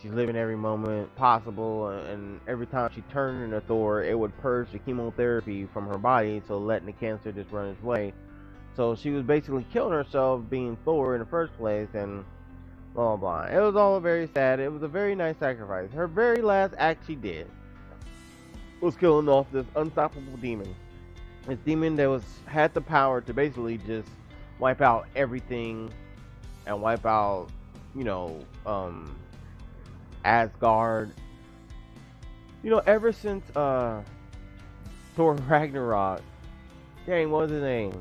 she's living every moment possible, and every time she turned into Thor, it would purge the chemotherapy from her body, so letting the cancer just run its way. So she was basically killing herself being Thor in the first place, and blah blah blah. It was all very sad. It was a very nice sacrifice. Her very last act she did was killing off this unstoppable demon. This demon that had the power to basically just wipe out everything and wipe out, you know, Asgard. You know, ever since Thor Ragnarok, dang, what was his name?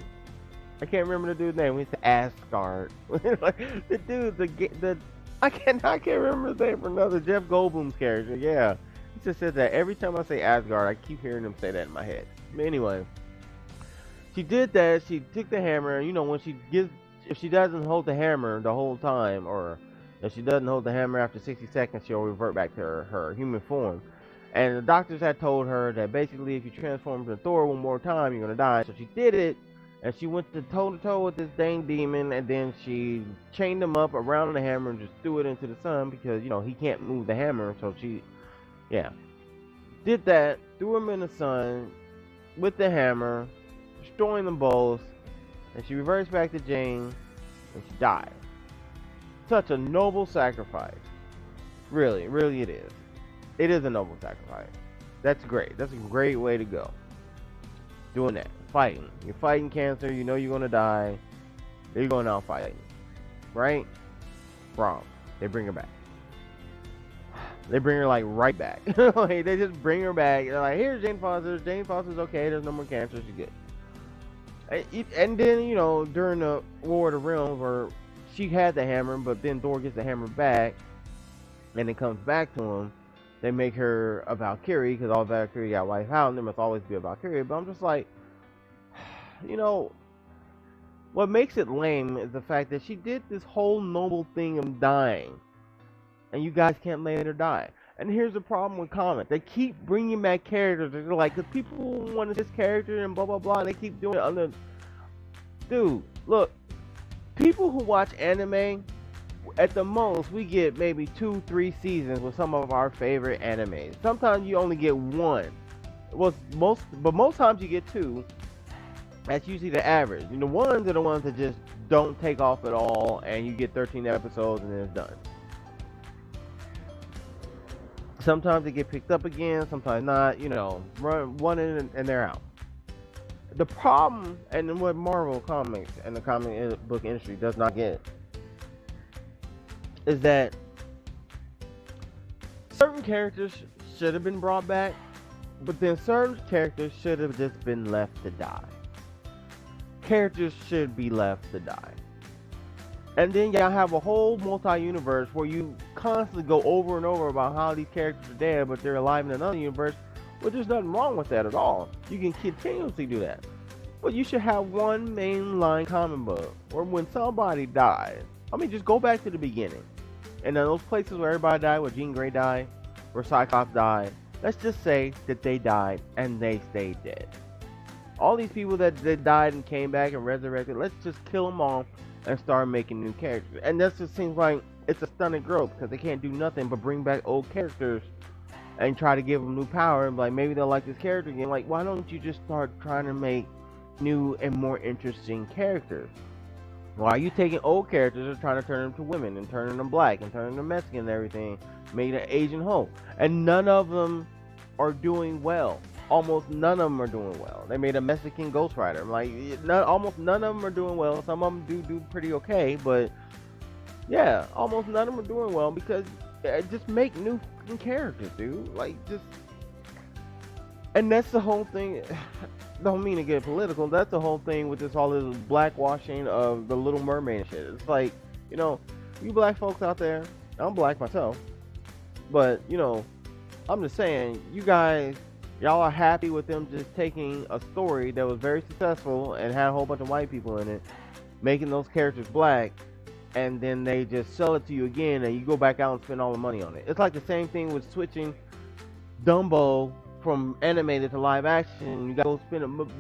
I can't remember the dude's name. We said Asgard. Like, the dude, I can't remember his name for another Jeff Goldblum's character. Yeah, he just said that every time I say Asgard, I keep hearing him say that in my head. But anyway, she did that. She took the hammer. You know, when if she doesn't hold the hammer the whole time, or if she doesn't hold the hammer after 60 seconds, she'll revert back to her human form. And the doctors had told her that basically if you transform into Thor one more time, you're gonna die. So she did it, and she went to toe with this dang demon, and then she chained him up around the hammer and just threw it into the sun because, you know, he can't move the hammer. So she, yeah, did that, threw him in the sun with the hammer, destroying them both, and she reverts back to Jane, and she died. Such a noble sacrifice. Really, really it is. It is a noble sacrifice. That's great. That's a great way to go. Doing that. Fighting. You're fighting cancer. You know you're going to die. You're going out fighting. Right? Wrong. They bring her back. They bring her, like, right back. Like, they just bring her back. They're like, here's Jane Foster. Jane Foster's okay. There's no more cancer. She's good. And then, you know, during the War of the Realms, where she had the hammer, but then Thor gets the hammer back, and it comes back to him, they make her a Valkyrie, because all Valkyrie got wiped out, and there must always be a Valkyrie. But I'm just like, you know, what makes it lame is the fact that she did this whole noble thing of dying, and you guys can't let her die. And here's the problem with comics. They keep bringing back characters. They're like, because people want this character and blah, blah, blah. And they keep doing it under... Dude, look. People who watch anime, at the most, we get maybe 2-3 seasons with some of our favorite animes. Sometimes you only get one. Well, most times you get two. That's usually the average. You know, ones are the ones that just don't take off at all, and you get 13 episodes and then it's done. Sometimes they get picked up again, sometimes not. You know, run one in and they're out. The problem, and what Marvel Comics and the comic book industry does not get, is that certain characters should have been brought back, but then certain characters should have just been left to die. Characters should be left to die. And then y'all have a whole multi-universe where you constantly go over and over about how these characters are dead, but they're alive in another universe. Well, there's nothing wrong with that at all. You can continuously do that. But you should have one mainline comic book where when somebody dies, I mean, just go back to the beginning. And in those places where everybody died, where Jean Grey died, where Cyclops died, let's just say that they died and they stayed dead. All these people that died and came back and resurrected, let's just kill them all and start making new characters. And that just seems like it's a stunted growth, because they can't do nothing but bring back old characters and try to give them new power. And like, maybe they'll like this character again. Like, why don't you just start trying to make new and more interesting characters? Why are you taking old characters and trying to turn them to women and turning them black and turning them Mexican and everything, making an Asian hoe? And none of them are doing well. Almost none of them are doing well. They made a Mexican Ghost Rider. Like, almost none of them are doing well. Some of them do pretty okay, but yeah, almost none of them are doing well, because just make new characters, dude. Like, just... And that's the whole thing. Don't mean to get political. That's the whole thing with all this blackwashing of the Little Mermaid shit. It's like, you know, you black folks out there, I'm black myself, but, you know, I'm just saying, you guys, y'all are happy with them just taking a story that was very successful and had a whole bunch of white people in it, making those characters black, and then they just sell it to you again, and you go back out and spend all the money on it. It's like the same thing with switching Dumbo from animated to live action. You gotta go spend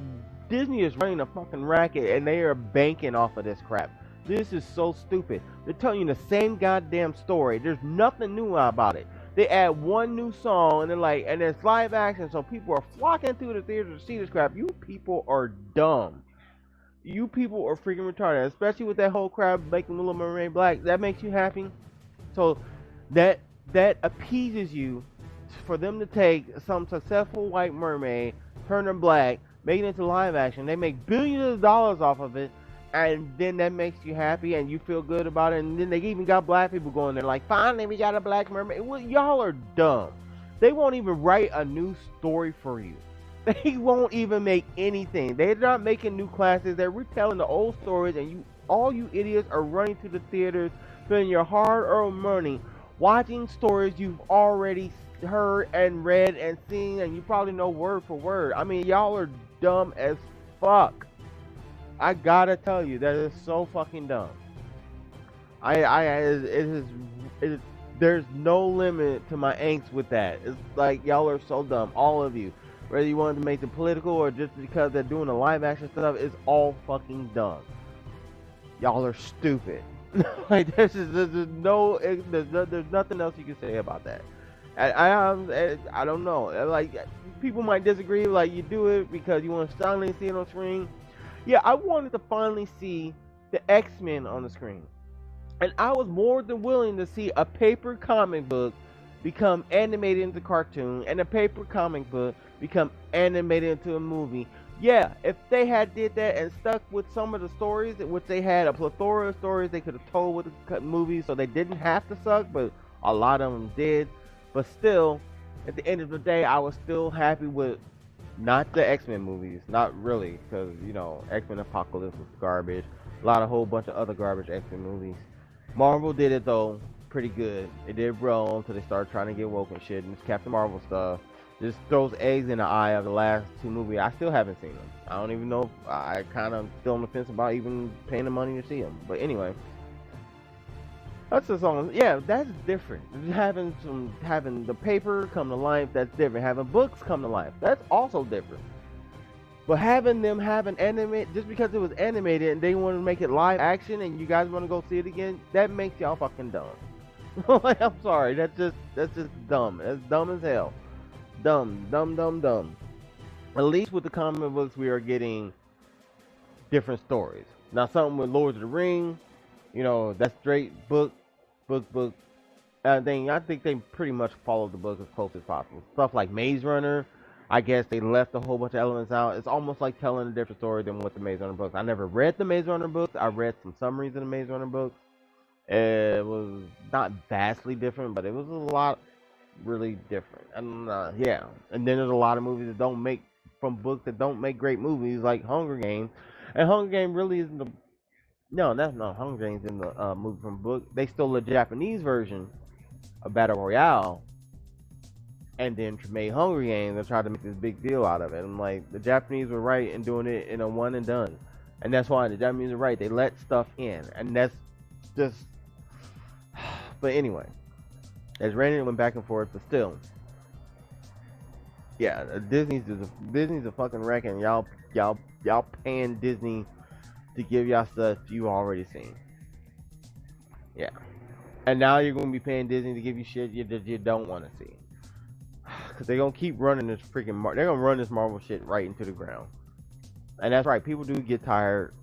Disney is running a fucking racket, and they are banking off of this crap. This is so stupid. They're telling you the same goddamn story. There's nothing new about it. They add one new song and they're like, and it's live action, so people are flocking to the theater to see this crap. You people are dumb. You people are freaking retarded, especially with that whole crap making Little Mermaid black. That makes you happy. So that appeases you for them to take some successful white mermaid, turn her black, make it into live action. They make billions of dollars off of it, and then that makes you happy and you feel good about it. And then they even got black people going there like, finally we got a black mermaid. Well, y'all are dumb. They won't even write a new story for you. They won't even make anything. They're not making new classes. They're retelling the old stories, and all you idiots are running to the theaters, spending your hard-earned money watching stories you've already heard and read and seen, and you probably know word for word. I mean, y'all are dumb as fuck. I gotta tell you, that is so fucking dumb. There's no limit to my angst with that. It's like, y'all are so dumb, all of you. Whether you want to make it political or just because they're doing the live action stuff, it's all fucking dumb. Y'all are stupid. Like, there's nothing else you can say about that. I don't know. Like, people might disagree. Like, you do it because you want to finally see it on screen. Yeah, I wanted to finally see the X-Men on the screen, and I was more than willing to see a paper comic book become animated into cartoon, and a paper comic book become animated into a movie. Yeah, if they had did that and stuck with some of the stories, which they had a plethora of stories they could have told with the movies, so they didn't have to suck, but a lot of them did. But still, at the end of the day, I was still happy with not the X-Men movies, not really, because, you know, X-Men Apocalypse was garbage. A whole bunch of other garbage X-Men movies. Marvel did it though, pretty good. It did well until they started trying to get woke and shit, and this Captain Marvel stuff just throws eggs in the eye of the last two movies. I still haven't seen them. I don't even know if I kind of still on the fence about even paying the money to see them. But anyway, that's the song. Yeah, that's different. Having the paper come to life, that's different. Having books come to life, that's also different. But having them have an anime, just because it was animated and they want to make it live action and you guys want to go see it again, that makes y'all fucking dumb. Like, I'm sorry, that's just dumb. That's dumb as hell. Dumb. At least with the comic books, we are getting different stories. Now, something with Lord of the Rings, you know, that's straight book. I think they pretty much followed the book as close as possible. Stuff like Maze Runner, I guess they left a whole bunch of elements out. It's almost like telling a different story than what the Maze Runner books. I never read the Maze Runner books. I read some summaries of the Maze Runner books. It was not vastly different, but it was a lot really different. And yeah, and then there's a lot of movies that don't make from books that don't make great movies, like Hunger Games. And Hunger Games really isn't the that's not Hunger Games in the movie from book. They stole the Japanese version of Battle Royale and then made Hunger Games and tried to make this big deal out of it. And like, the Japanese were right in doing it in a one and done. And that's why the Japanese are right. They let stuff in. And that's just but anyway, as Randy went back and forth, but still, yeah, Disney's a fucking wreck, and y'all paying Disney to give y'all stuff you already seen. Yeah, and now you're gonna be paying Disney to give you shit that you don't want to see, because they're gonna keep running this freaking they're gonna run this Marvel shit right into the ground, and that's right. People do get tired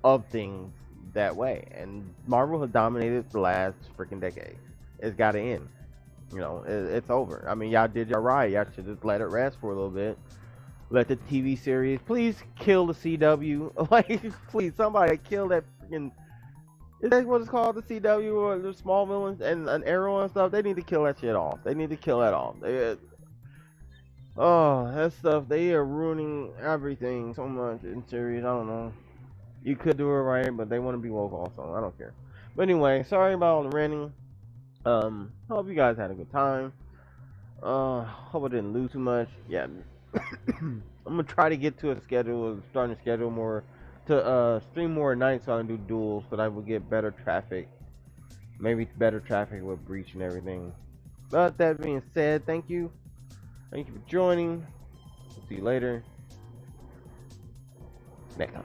of things that way, and Marvel has dominated the last freaking decade. It's got to end. You know, it's over. I mean, y'all did y'all right. Y'all should just let it rest for a little bit. Let the TV series, please kill the CW. Like, please, somebody kill that freaking. Is that what it's called? The CW or the small villains and an Arrow and stuff? They need to kill that shit off. They need to kill that off. Oh, that stuff. They are ruining everything so much in series. I don't know. You could do it right, but they want to be woke also. I don't care. But anyway, sorry about all the ranting. Hope you guys had a good time. Hope I didn't lose too much. Yeah. I'm gonna try to get to a schedule, starting to schedule more to stream more at night so I can do duels, so that I will get better traffic. Maybe better traffic with Breach and everything. But that being said, thank you. Thank you for joining. See you later. Next time.